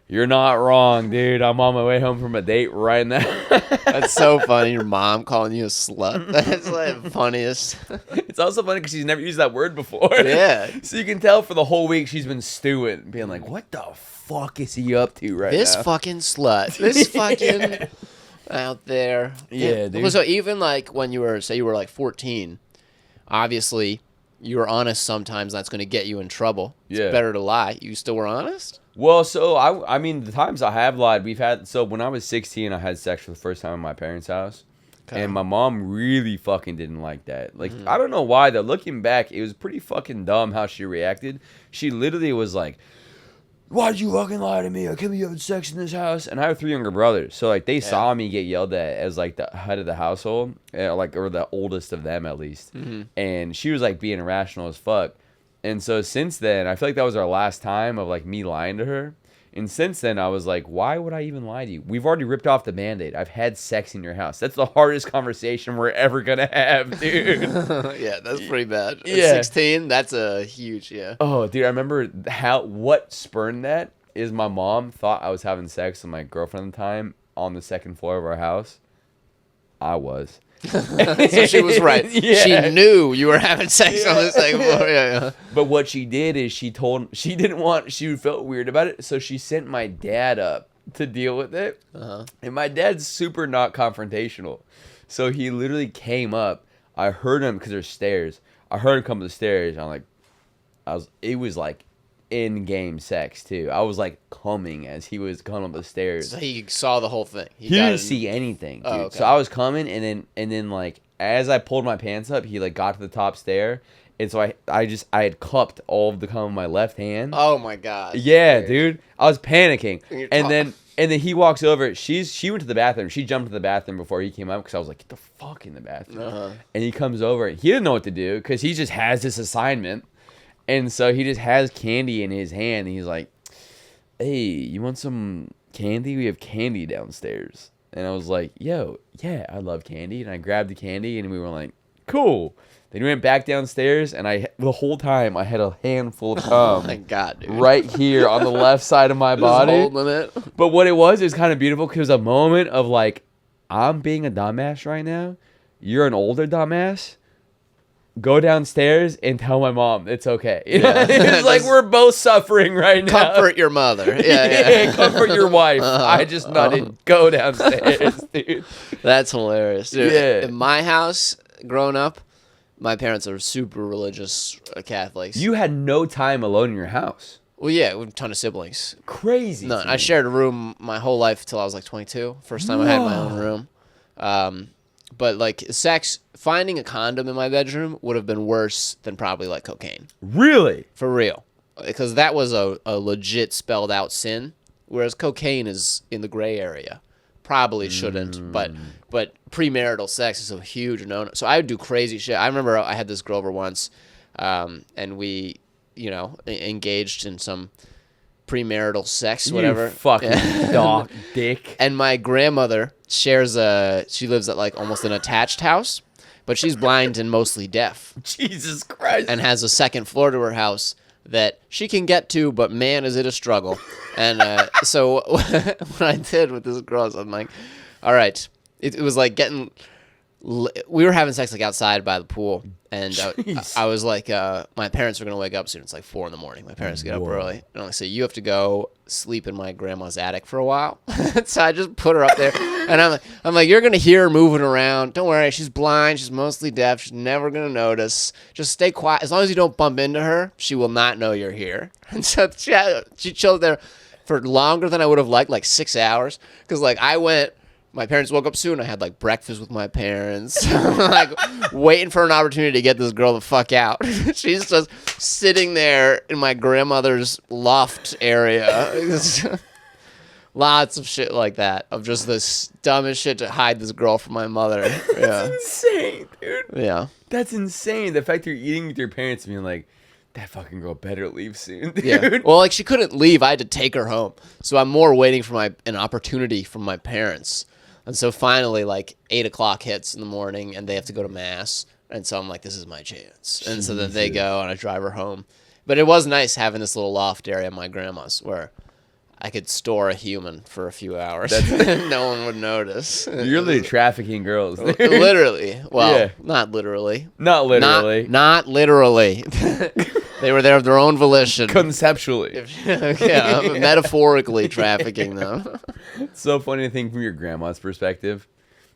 "You're not wrong, dude. I'm on my way home from a date right now." That's so funny. Your mom calling you a slut. That's like the funniest. It's also funny because she's never used that word before. Yeah. So you can tell for the whole week she's been stewing, being like, "What the fuck is he up to right This now?" fucking slut. This fucking out there. Yeah, dude. So even like when you were, say you were like 14, obviously you were honest sometimes. That's going to get you in trouble. Yeah. It's better to lie. You still were honest? Well, so I mean, the times I have lied, so when I was 16, I had sex for the first time in my parents' house. Okay. And my mom really fucking didn't like that. Like, I don't know why, though. Looking back, it was pretty fucking dumb how she reacted. She literally was like, "Why'd you fucking lie to me? I can't be having sex in this house." And I have 3 younger brothers. So, like, they saw me get yelled at as, like, the head of the household. Or the oldest of them, at least. And she was, like, being irrational as fuck. And so since then, I feel like that was our last time of, like, me lying to her. And since then, I was like, why would I even lie to you? We've already ripped off the Band-Aid. I've had sex in your house. That's the hardest conversation we're ever going to have, dude. Yeah, that's pretty bad. At Yeah. 16, that's a huge, yeah. Oh, dude, I remember what spurned that is my mom thought I was having sex with my girlfriend at the time on the second floor of our house. I was. So she was right. Yeah. She knew you were having sex on the second floor. Yeah. But what she did is she felt weird about it, so she sent my dad up to deal with it. And my dad's super not confrontational. So he literally came up. I heard him because there's stairs. I heard him come to the stairs. It was like in-game sex too. I was like coming as he was coming up the stairs. So he saw the whole thing. He got didn't it. see anything, dude. Oh, okay. So I was coming, and then like as I pulled my pants up, he like got to the top stair, and so I had cupped all of the cum in my left hand. Oh my god. Yeah, Weird. dude. I was panicking, You're and talk- then he walks over. She went to the bathroom. She jumped to the bathroom before he came up because I was like, "Get the fuck in the bathroom." And he comes over. He didn't know what to do because he just has this assignment, and so he just has candy in his hand. And he's like, "Hey, you want some candy? We have candy downstairs." And I was like, "Yo, yeah, I love candy." And I grabbed the candy, and we were like, "Cool." Then we went back downstairs, and the whole time I had a handful of Oh cum my god, dude. right here on the left side of my Just body. holding it. But what it was kind of beautiful because it was a moment of like, I'm being a dumbass right now. You're an older dumbass. Go downstairs and tell my mom it's okay. You know? Yeah. It's like we're both suffering right now. Comfort your mother. Yeah. Comfort your wife. I just nutted. Go downstairs, dude. That's hilarious. Dude, Yeah. In my house, growing up, my parents are super religious Catholics. You had no time alone in your house. Well, yeah, we have a ton of siblings. Crazy. None. to I me. shared a room my whole life till I was like 22. First time I had my own room. But like sex, finding a condom in my bedroom would have been worse than probably like cocaine. Really? For real. Because that was a legit spelled out sin, whereas cocaine is in the gray area. Probably shouldn't, but premarital sex is a huge no. So I would do crazy shit. I remember I had this girl over once, and we, engaged in some premarital sex, whatever. You fucking dog dick. And my grandmother she lives at like almost an attached house, but she's blind and mostly deaf. Jesus Christ. And has a second floor to her house that she can get to, but man, is it a struggle. And so what I did with this girl is I'm like, all right, it was like we were having sex like outside by the pool, and I was like, my parents are gonna wake up soon. It's like 4 a.m. My parents get up early, and I say, you have to go sleep in my grandma's attic for a while. So I just put her up there, and I'm like, you're gonna hear her moving around. Don't worry, she's blind, she's mostly deaf, she's never gonna notice. Just stay quiet. As long as you don't bump into her, she will not know you're here. And so she chilled there for longer than I would have liked, like 6 hours, because like my parents woke up soon. I had like breakfast with my parents, like waiting for an opportunity to get this girl the fuck out. She's just sitting there in my grandmother's loft area. Lots of shit like that, of just this dumbest shit to hide this girl from my mother. Yeah. That's insane, dude. Yeah. That's insane. The fact you're eating with your parents and being like, that fucking girl better leave soon, dude. Yeah. Well, like she couldn't leave. I had to take her home. So I'm more waiting for an opportunity from my parents. And so finally, like 8 o'clock hits in the morning, and they have to go to mass. And so I'm like, this is my chance. And so then they go, and I drive her home. But it was nice having this little loft area at my grandma's where I could store a human for a few hours. And no one would notice. You're literally trafficking girls. Dude. Literally. Well, Yeah. Not literally. Not literally. Not literally. They were there of their own volition. Conceptually. Yeah, metaphorically trafficking them. It's so funny to think from your grandma's perspective.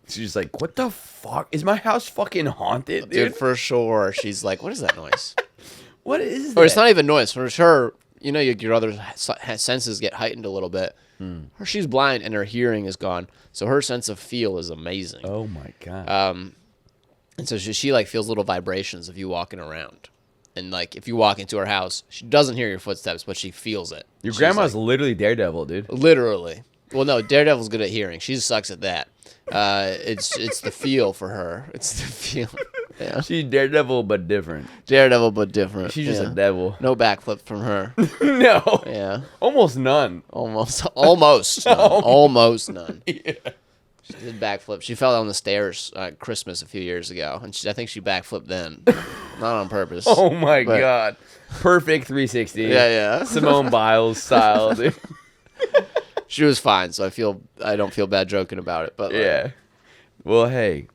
She's just like, what the fuck? Is my house fucking haunted, dude? Dude, for sure. She's like, what is that noise? What is that? Or it's not even noise. For sure, your other senses get heightened a little bit. She's blind and her hearing is gone. So her sense of feel is amazing. Oh, my God. And so she like feels little vibrations of you walking around. And like if you walk into her house, she doesn't hear your footsteps, but she feels it. Your She's grandma's like, literally Daredevil, dude. literally. Well, no, Daredevil's good at hearing. She sucks at that. It's the feel for her. It's the feel. Yeah. She's Daredevil, but different. Daredevil, but different. She's just a devil. No backflip from her. No. Yeah. Almost none. Almost none. Almost none. Yeah. She did backflip. She fell down the stairs at Christmas a few years ago, and I think she backflipped then. Not on purpose. Oh, my God. Perfect 360. Yeah. Simone Biles style, dude. She was fine, so I don't feel bad joking about it. But yeah. Well, hey,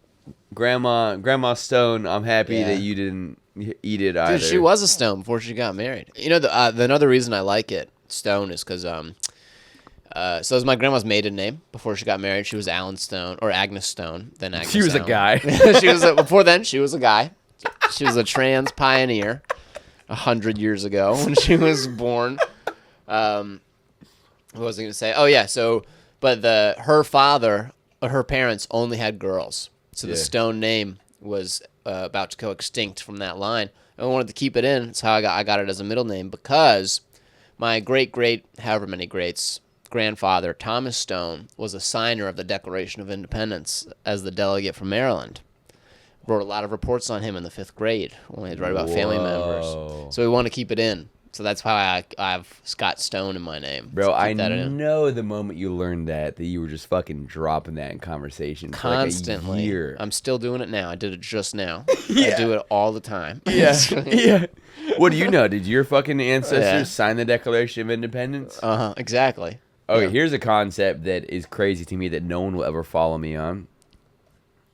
Grandma Stone, I'm happy that you didn't eat it either. Dude, she was a Stone before she got married. The another reason I like it, Stone, is because so it was my grandma's maiden name before she got married. She was Alan Stone or Agnes Stone. Then Agnes. She was Stone. A guy. Before then, she was a guy. She was a trans pioneer 100 years ago when she was born. What was I going to say? Oh, yeah. So, but her parents only had girls. So the Stone name was about to go extinct from that line. I wanted to keep it in. That's how I got it as a middle name, because my however many greats, grandfather, Thomas Stone, was a signer of the Declaration of Independence as the delegate from Maryland. Wrote a lot of reports on him in the 5th grade when he'd write about family members. So we want to keep it in. So that's why I've Scott Stone in my name. Bro, I know the moment you learned that you were just fucking dropping that in conversation constantly. For like a year. I'm still doing it now. I did it just now. Yeah. I do it all the time. Yeah. Yeah. What do you know? Did your fucking ancestors sign the Declaration of Independence? Uh-huh, exactly. Okay, here's a concept that is crazy to me that no one will ever follow me on.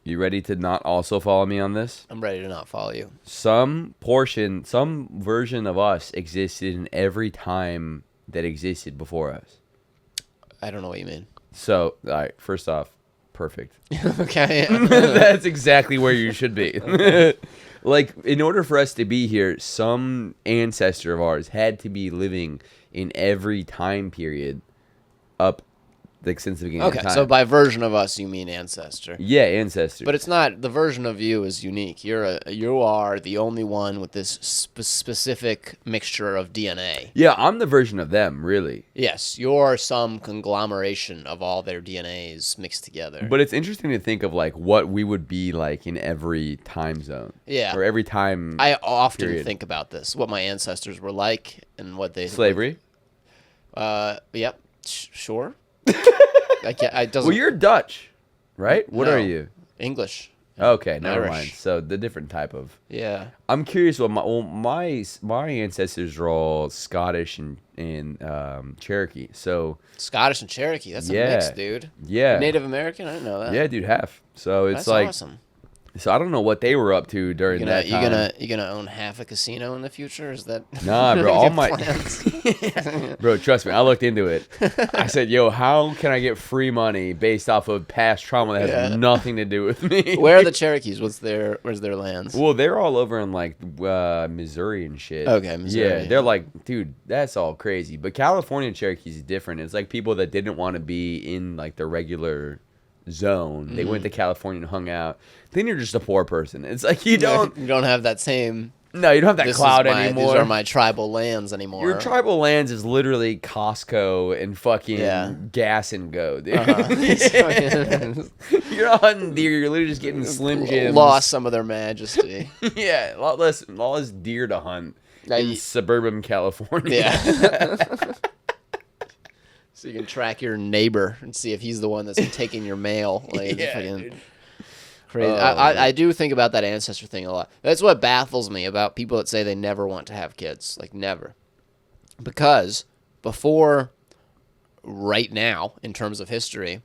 You ready to not also follow me on this? I'm ready to not follow you. Some version of us existed in every time that existed before us. I don't know what you mean. So, all right, first off, perfect. Okay. That's exactly where you should be. Like, in order for us to be here, some ancestor of ours had to be living in every time period up like since the beginning of Okay, time. so by version of us, you mean ancestor. Yeah, ancestors. But it's not, the version of you is unique. You are the only one with this specific mixture of DNA. Yeah, I'm the version of them, really. Yes, you're some conglomeration of all their DNAs mixed together. But it's interesting to think of like what we would be like in every time zone. Yeah. Or every time. I often period. think about this, what my ancestors were like and what they... Slavery. Yep, sure. I doesn't... Well, you're Dutch, right? What No. are you? English. Okay, never Irish. mind. So the different type of. Yeah. I'm curious. What my ancestors are all Scottish and Cherokee. So Scottish and Cherokee. That's a Yeah. mix, dude. yeah, Native American? I didn't know that. yeah, dude, half. So it's That's like, awesome. so I don't know what they were up to during that time. You gonna own half a casino in the future? Is that Nah, bro. you All have my plans? bro, trust me. I looked into it. I said, "Yo, how can I get free money based off of past trauma that has Yeah. nothing to do with me?" Where are the Cherokees? Where's their lands? Well, they're all over in like Missouri and shit. Okay, Missouri, Yeah, yeah. they're like, dude, that's all crazy. But California Cherokees is different. It's like people that didn't want to be in like the regular zone. They went to California and hung out. Then you're just a poor person. It's like you don't. You don't have that same. No, you don't have that This clout is my, anymore. These are my tribal lands anymore. Your tribal lands is literally Costco and fucking Yeah. gas and go, dude. Uh-huh. You're not hunting deer. You're literally just getting Slim Jims. Lost some of their majesty. Yeah, a lot less deer to hunt Now in you- suburban California. Yeah. So you can track your neighbor and see if he's the one that's taking your mail. Like, Yeah, fucking dude. crazy. Oh, I do think about that ancestor thing a lot. That's what baffles me about people that say they never want to have kids. Like, never. Because before right now, in terms of history,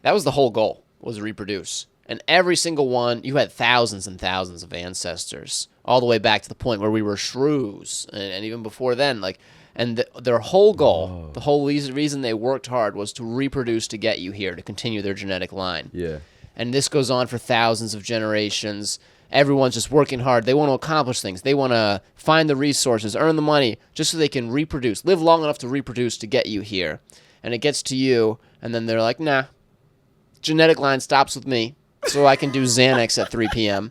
that was the whole goal, was reproduce. And every single one, you had thousands and thousands of ancestors, all the way back to the point where we were shrews, and even before then, like, and their whole goal, the whole reason they worked hard was to reproduce to get you here, to continue their genetic line. Yeah. And this goes on for thousands of generations. Everyone's just working hard. They want to accomplish things. They want to find the resources, earn the money, just so they can reproduce, live long enough to reproduce to get you here. And it gets to you, and then they're like, nah, genetic line stops with me, so I can do Xanax at 3 p.m.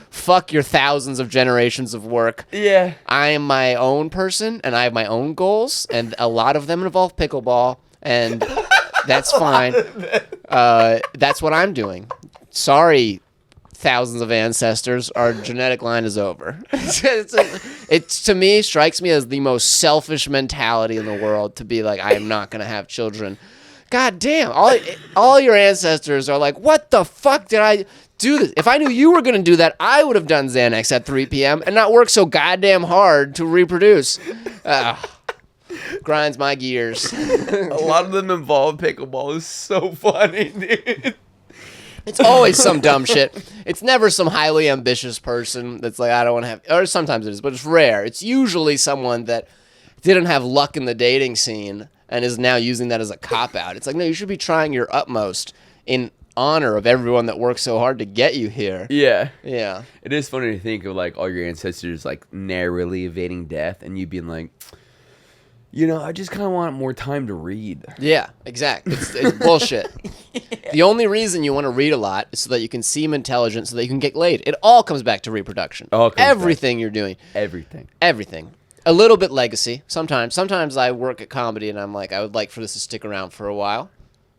Fuck your thousands of generations of work. Yeah. I am my own person, and I have my own goals, and a lot of them involve pickleball, and that's fine. That's what I'm doing. Sorry, thousands of ancestors. Our genetic line is over. It's to me, strikes me as the most selfish mentality in the world to be like, I am not going to have children. God damn, all your ancestors are like, what the fuck did I do this? If I knew you were going to do that, I would have done Xanax at 3 p.m. and not work so goddamn hard to reproduce. Grinds my gears. A lot of them involve pickleball. It's so funny, dude. It's always some dumb shit. It's never some highly ambitious person that's like, I don't want to have, or sometimes it is, but it's rare. It's usually someone that didn't have luck in the dating scene and is now using that as a cop-out. It's like, no, you should be trying your utmost in honor of everyone that worked so hard to get you here. Yeah. Yeah. It is funny to think of like all your ancestors like narrowly evading death and you being like, you know, I just kind of want more time to read. Yeah, exactly. It's bullshit. The only reason you want to read a lot is so that you can seem intelligent, so that you can get laid. It all comes back to reproduction. All comes back. Everything you're doing. Everything. Everything. A little bit legacy. Sometimes I work at comedy and I'm like, I would like for this to stick around for a while.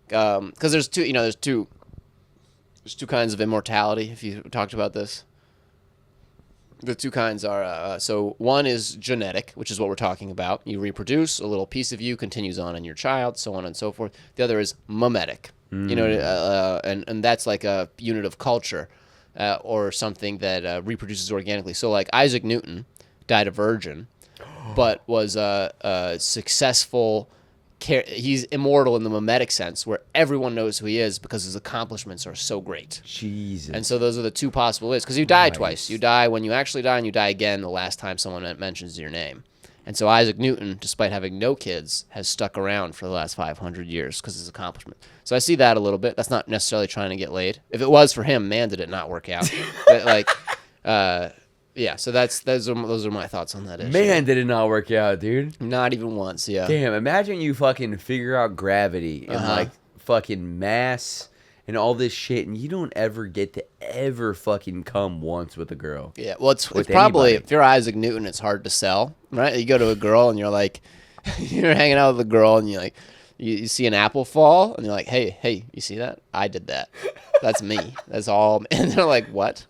Because there's two kinds of immortality, if you talked about this. The two kinds are, so one is genetic, which is what we're talking about. You reproduce, a little piece of you continues on in your child, so on and so forth. The other is mimetic, you know, and that's like a unit of culture or something that reproduces organically. So like Isaac Newton died a virgin, but was a successful. He's immortal in the mimetic sense, where everyone knows who he is because his accomplishments are so great. Jesus. And so those are the two possible ways. Because you die twice. You die when you actually die, and you die again the last time someone mentions your name. And so Isaac Newton, despite having no kids, has stuck around for the last 500 years because of his accomplishment. So I see that a little bit. That's not necessarily trying to get laid. If it was for him, man, did it not work out. But like, Yeah, so those are my thoughts on that issue. Man, did it not work out, dude. Not even once, yeah. Damn, imagine you fucking figure out gravity and like fucking mass and all this shit, and you don't ever get to ever fucking come once with a girl. Yeah, well, it's with probably, anybody. if you're Isaac Newton, it's hard to sell, right? You go to a girl and you're like, you're hanging out with a girl and you're like, you see an apple fall and you're like, hey, you see that? I did that. That's me. That's all. And they're like, what?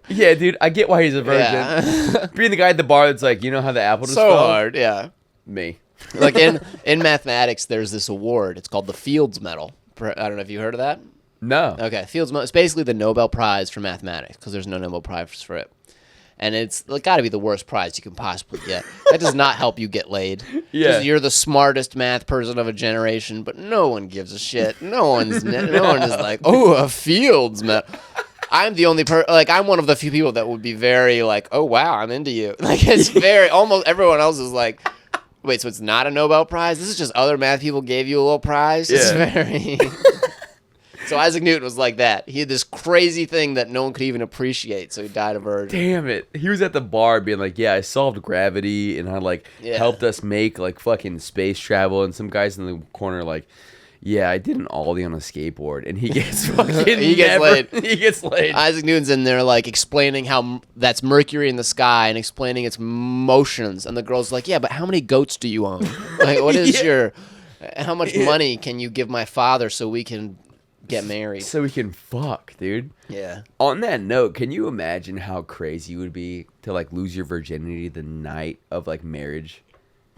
Yeah, dude, I get why he's a virgin. Yeah. Being the guy at the bar that's like, you know how the apple just So fell? hard, yeah. Me. Like in mathematics, there's this award. It's called the Fields Medal. I don't know if you heard of that. No. Okay, Fields Medal. It's basically the Nobel Prize for mathematics because there's no Nobel Prize for it. And it's got to be the worst prize you can possibly get. That does not help you get laid. Yeah. 'Cause you're the smartest math person of a generation, but no one gives a shit. No one is like, oh, a Fields Medal. I'm the only I'm one of the few people that would be very like, oh wow, I'm into you. Like it's very almost everyone else is like, wait, so it's not a Nobel Prize? This is just other math people gave you a little prize? It's very. So Isaac Newton was like that. He had this crazy thing that no one could even appreciate, so he died a virgin. Damn it. He was at the bar being like, yeah, I solved gravity and I like helped us make like fucking space travel, and some guys in the corner like, yeah, I did an ollie on a skateboard, and he gets fucking He gets laid. He gets laid. Isaac Newton's in there like explaining how that's Mercury in the sky and explaining its motions, and the girl's like, yeah, but how many goats do you own? Like, what is how much money can you give my father so we can get married? So we can fuck, dude. Yeah. On that note, can you imagine how crazy it would be to like lose your virginity the night of like marriage?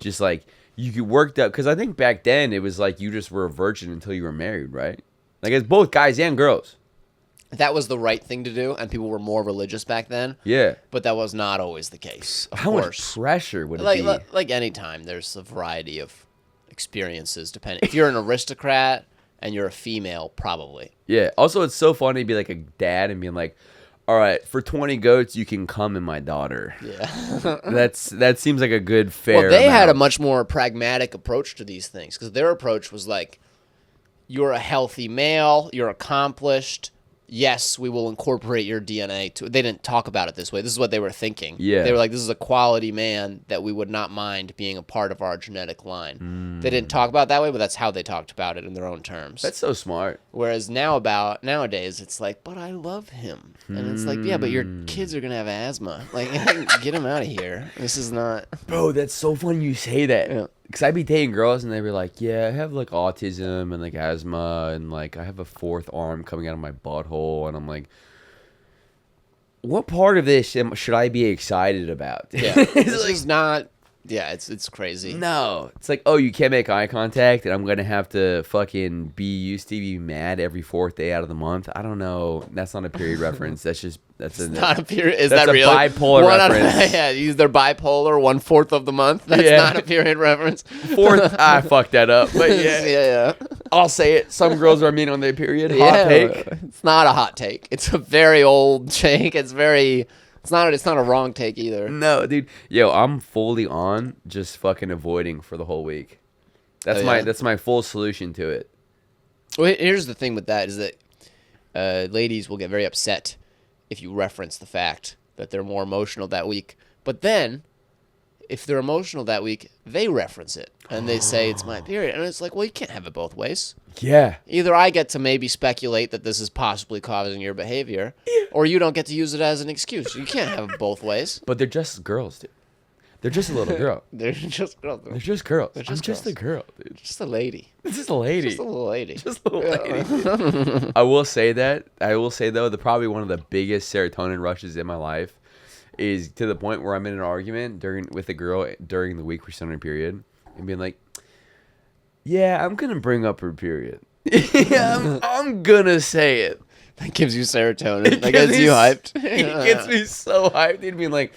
Just like you could work up, because I think back then it was like you just were a virgin until you were married, right? Like it's both guys and girls. That was the right thing to do, and people were more religious back then. Yeah. But that was not always the case. Of How course. much pressure would it be? Like any time, there's a variety of experiences depending. If you're an aristocrat and you're a female, probably. Yeah. Also, it's so funny to be like a dad and being like, all right, for 20 goats, you can come in my daughter. Yeah. That seems like a good, fair Well, they had a amount. much more pragmatic approach to these things, because their approach was like, you're a healthy male, you're accomplished. Yes, we will incorporate your DNA to. They didn't talk about it this way. This is what they were thinking. Yeah. They were like, this is a quality man that we would not mind being a part of our genetic line. They didn't talk about it that way, but that's how they talked about it in their own terms. That's so smart. Whereas nowadays, it's like, but I love him. And it's like, yeah, but your kids are going to have asthma. Like, get them out of here. This is not. Bro, that's so funny you say that. Yeah. Because I'd be dating girls and they'd be like, yeah, I have like autism and like asthma and like I have a fourth arm coming out of my butthole. And I'm like, what part of this should I be excited about? Yeah. It's This like, is not. Yeah, it's crazy. no. It's like, oh, you can't make eye contact and I'm going to have to fucking be used to be mad every fourth day out of the month. I don't know. That's not a period reference. That's Not a period. Is that's that a really bipolar reference. Yeah, they're bipolar 1/4 of the month. That's not a period reference. Fourth, I fucked that up. But yeah, yeah. I'll say it. Some girls are mean on their period. Hot take. It's not a hot take. It's a very old take. It's very. It's not a wrong take either. No, dude. Yo, I'm fully on just fucking avoiding for the whole week. That's that's my full solution to it. Well, here's the thing with that is that ladies will get very upset if you reference the fact that they're more emotional that week. But then, if they're emotional that week, they reference it and they say it's my period, and it's like, well, you can't have it both ways. Yeah. Either I get to maybe speculate that this is possibly causing your behavior, or you don't get to use it as an excuse. You can't have it both ways. But they're just girls, dude. They're just a little girl. They're just girls. They're just girls. They're I'm just just a girl, dude. Just a lady. Just a lady. Just a little lady. Just a little lady. I will say that. I will say though, probably one of the biggest serotonin rushes in my life is to the point where I'm in an argument with a girl during the week we're still in a period and being like, yeah, I'm gonna bring up her period. Yeah, I'm gonna say it. That gives you serotonin. That gets you hyped. It gets me so hyped. He'd be like,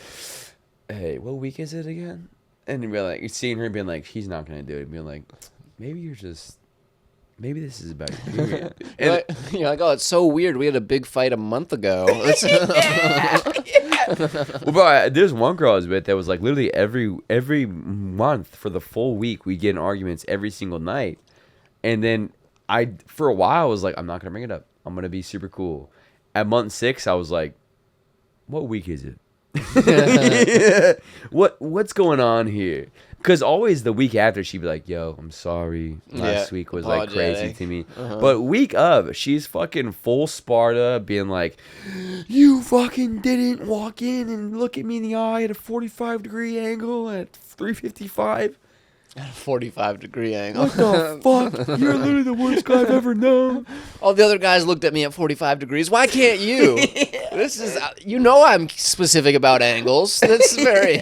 hey, what week is it again? And he'd be like, seeing her being like, he's not gonna do it. And being like, maybe this is about your period. And You're like, oh, it's so weird. We had a big fight a month ago. well, bro, there's one girl I was with that was like literally every month for the full week we get in arguments every single night, and then for a while was like, I'm not gonna bring it up. I'm gonna be super cool. At month 6, I was like, what week is it? Yeah. What's going on here? Because always the week after, she'd be like, yo, I'm sorry. Last week was like crazy to me. But week of, she's fucking full Sparta, being like, you fucking didn't walk in and look at me in the eye at a 45-degree angle at 3:55. At a 45-degree angle. What the fuck? You're literally the worst guy I've ever known. All the other guys looked at me at 45 degrees. Why can't you? This is, I'm specific about angles. That's very...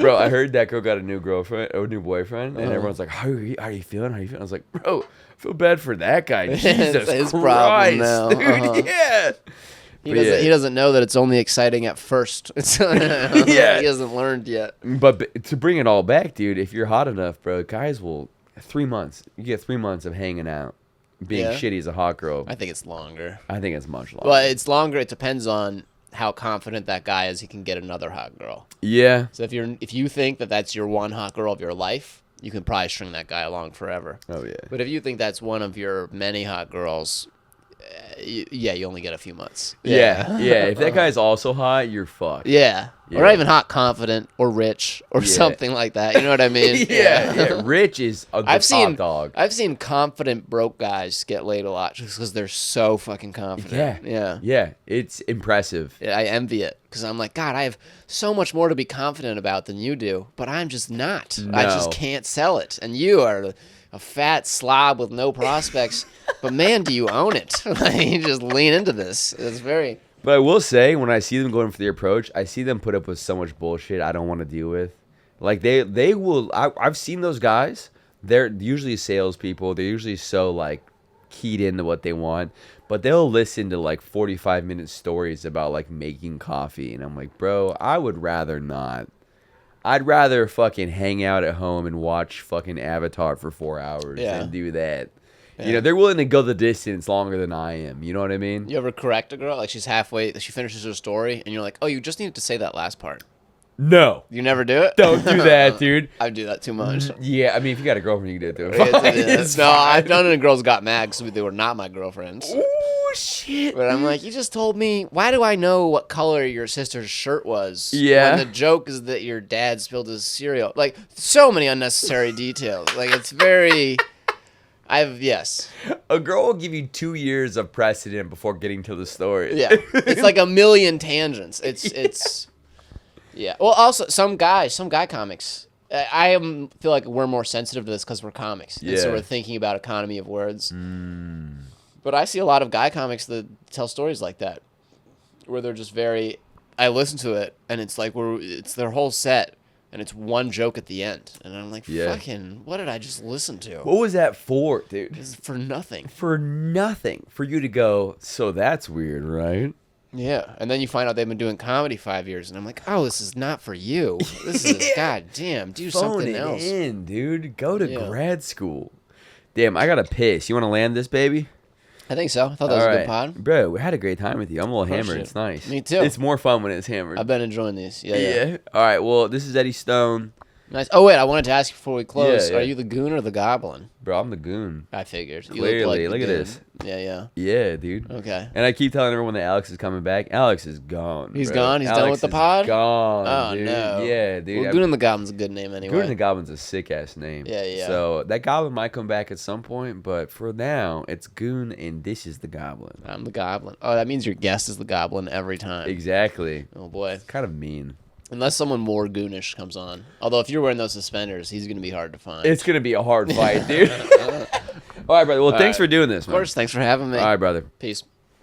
Bro, I heard that girl got a new girlfriend or a new boyfriend, and everyone's like, how are you feeling? How are you feeling? I was like, bro, I feel bad for that guy. Jesus his Christ, problem now. dude. Yeah. He doesn't know that it's only exciting at first. Yeah. He hasn't learned yet. But to bring it all back, dude, if you're hot enough, bro, guys will 3 months. You get 3 months of hanging out, being shitty as a hot girl. I think it's longer. I think it's much longer. Well, it's longer. It depends on how confident that guy is he can get another hot girl. Yeah. So if you think that that's your one hot girl of your life, you can probably string that guy along forever. Oh, yeah. But if you think that's one of your many hot girls, you only get a few months. Yeah. If that guy's also hot, you're fucked. Yeah. Or not even hot, confident, or rich, or something like that. You know what I mean? Yeah. Rich is a top dog. I've seen confident broke guys get laid a lot just because they're so fucking confident. Yeah. It's impressive. I envy it because I'm like, God, I have so much more to be confident about than you do, but I'm just not. No. I just can't sell it. And you are a fat slob with no prospects, but man, do you own it. You just lean into this. It's very... But I will say, when I see them going for the approach, I see them put up with so much bullshit I don't want to deal with. Like, they will... I've seen those guys. They're usually salespeople. They're usually so, like, keyed into what they want. But they'll listen to, like, 45-minute stories about, like, making coffee. And I'm like, bro, I would rather not. I'd rather fucking hang out at home and watch fucking Avatar for 4 hours than do that. Yeah. You know, they're willing to go the distance longer than I am. You know what I mean? You ever correct a girl? Like, she's halfway, she finishes her story, and you're like, oh, you just needed to say that last part. No. You never do it? Don't do that, dude. I do that too much. Yeah, I mean, if you got a girlfriend, you can do it too. No, I've done it and girls got mad because they were not my girlfriends. Oh, shit. But I'm like, you just told me, why do I know what color your sister's shirt was? Yeah. When the joke is that your dad spilled his cereal. Like, so many unnecessary details. Like, it's very... Yes. A girl will give you 2 years of precedent before getting to the story. Yeah. It's like a million tangents. It's yeah. Well, also, some guy comics. I feel like we're more sensitive to this because we're comics. Yeah. And so we're thinking about economy of words. But I see a lot of guy comics that tell stories like that, where they're just very... I listen to it, and it's like it's their whole set. And it's one joke at the end. And I'm like, fucking, what did I just listen to? What was that for, dude? It's for nothing. For nothing. For you to go, so that's weird, right? Yeah. And then you find out they've been doing comedy 5 years. And I'm like, oh, this is not for you. This is, goddamn, do something else. Phone it in, dude. Go to grad school. Damn, I got to piss. You want to land this, baby? I think so. I thought that was a good pod. Bro, we had a great time with you. I'm a little hammered. It's nice. Me too. It's more fun when it's hammered. I've been enjoying these. Yeah. All right, well, this is Eddie Stone. Nice. Oh, wait, I wanted to ask you before we close. Yeah. Are you the goon or the goblin? Bro, I'm the goon. I figured. You Clearly. look at this. Yeah. Yeah, dude. Okay. And I keep telling everyone that Alex is coming back. Alex is gone. He's bro. gone? He's Alex done with the pod? Gone. Oh, dude. no. Yeah, dude. Well, Goon and the Goblin's a good name anyway. Goon and the Goblin's a sick ass name. Yeah. So that goblin might come back at some point, but for now, it's Goon and this is the goblin. I'm the goblin. Oh, that means your guest is the goblin every time. Exactly. Oh, boy. It's kind of mean. Unless someone more goonish comes on. Although if you're wearing those suspenders, he's going to be hard to find. It's going to be a hard fight, dude. All right, brother. Well, thanks for doing this, man. Of course. Thanks for having me. All right, brother. Peace.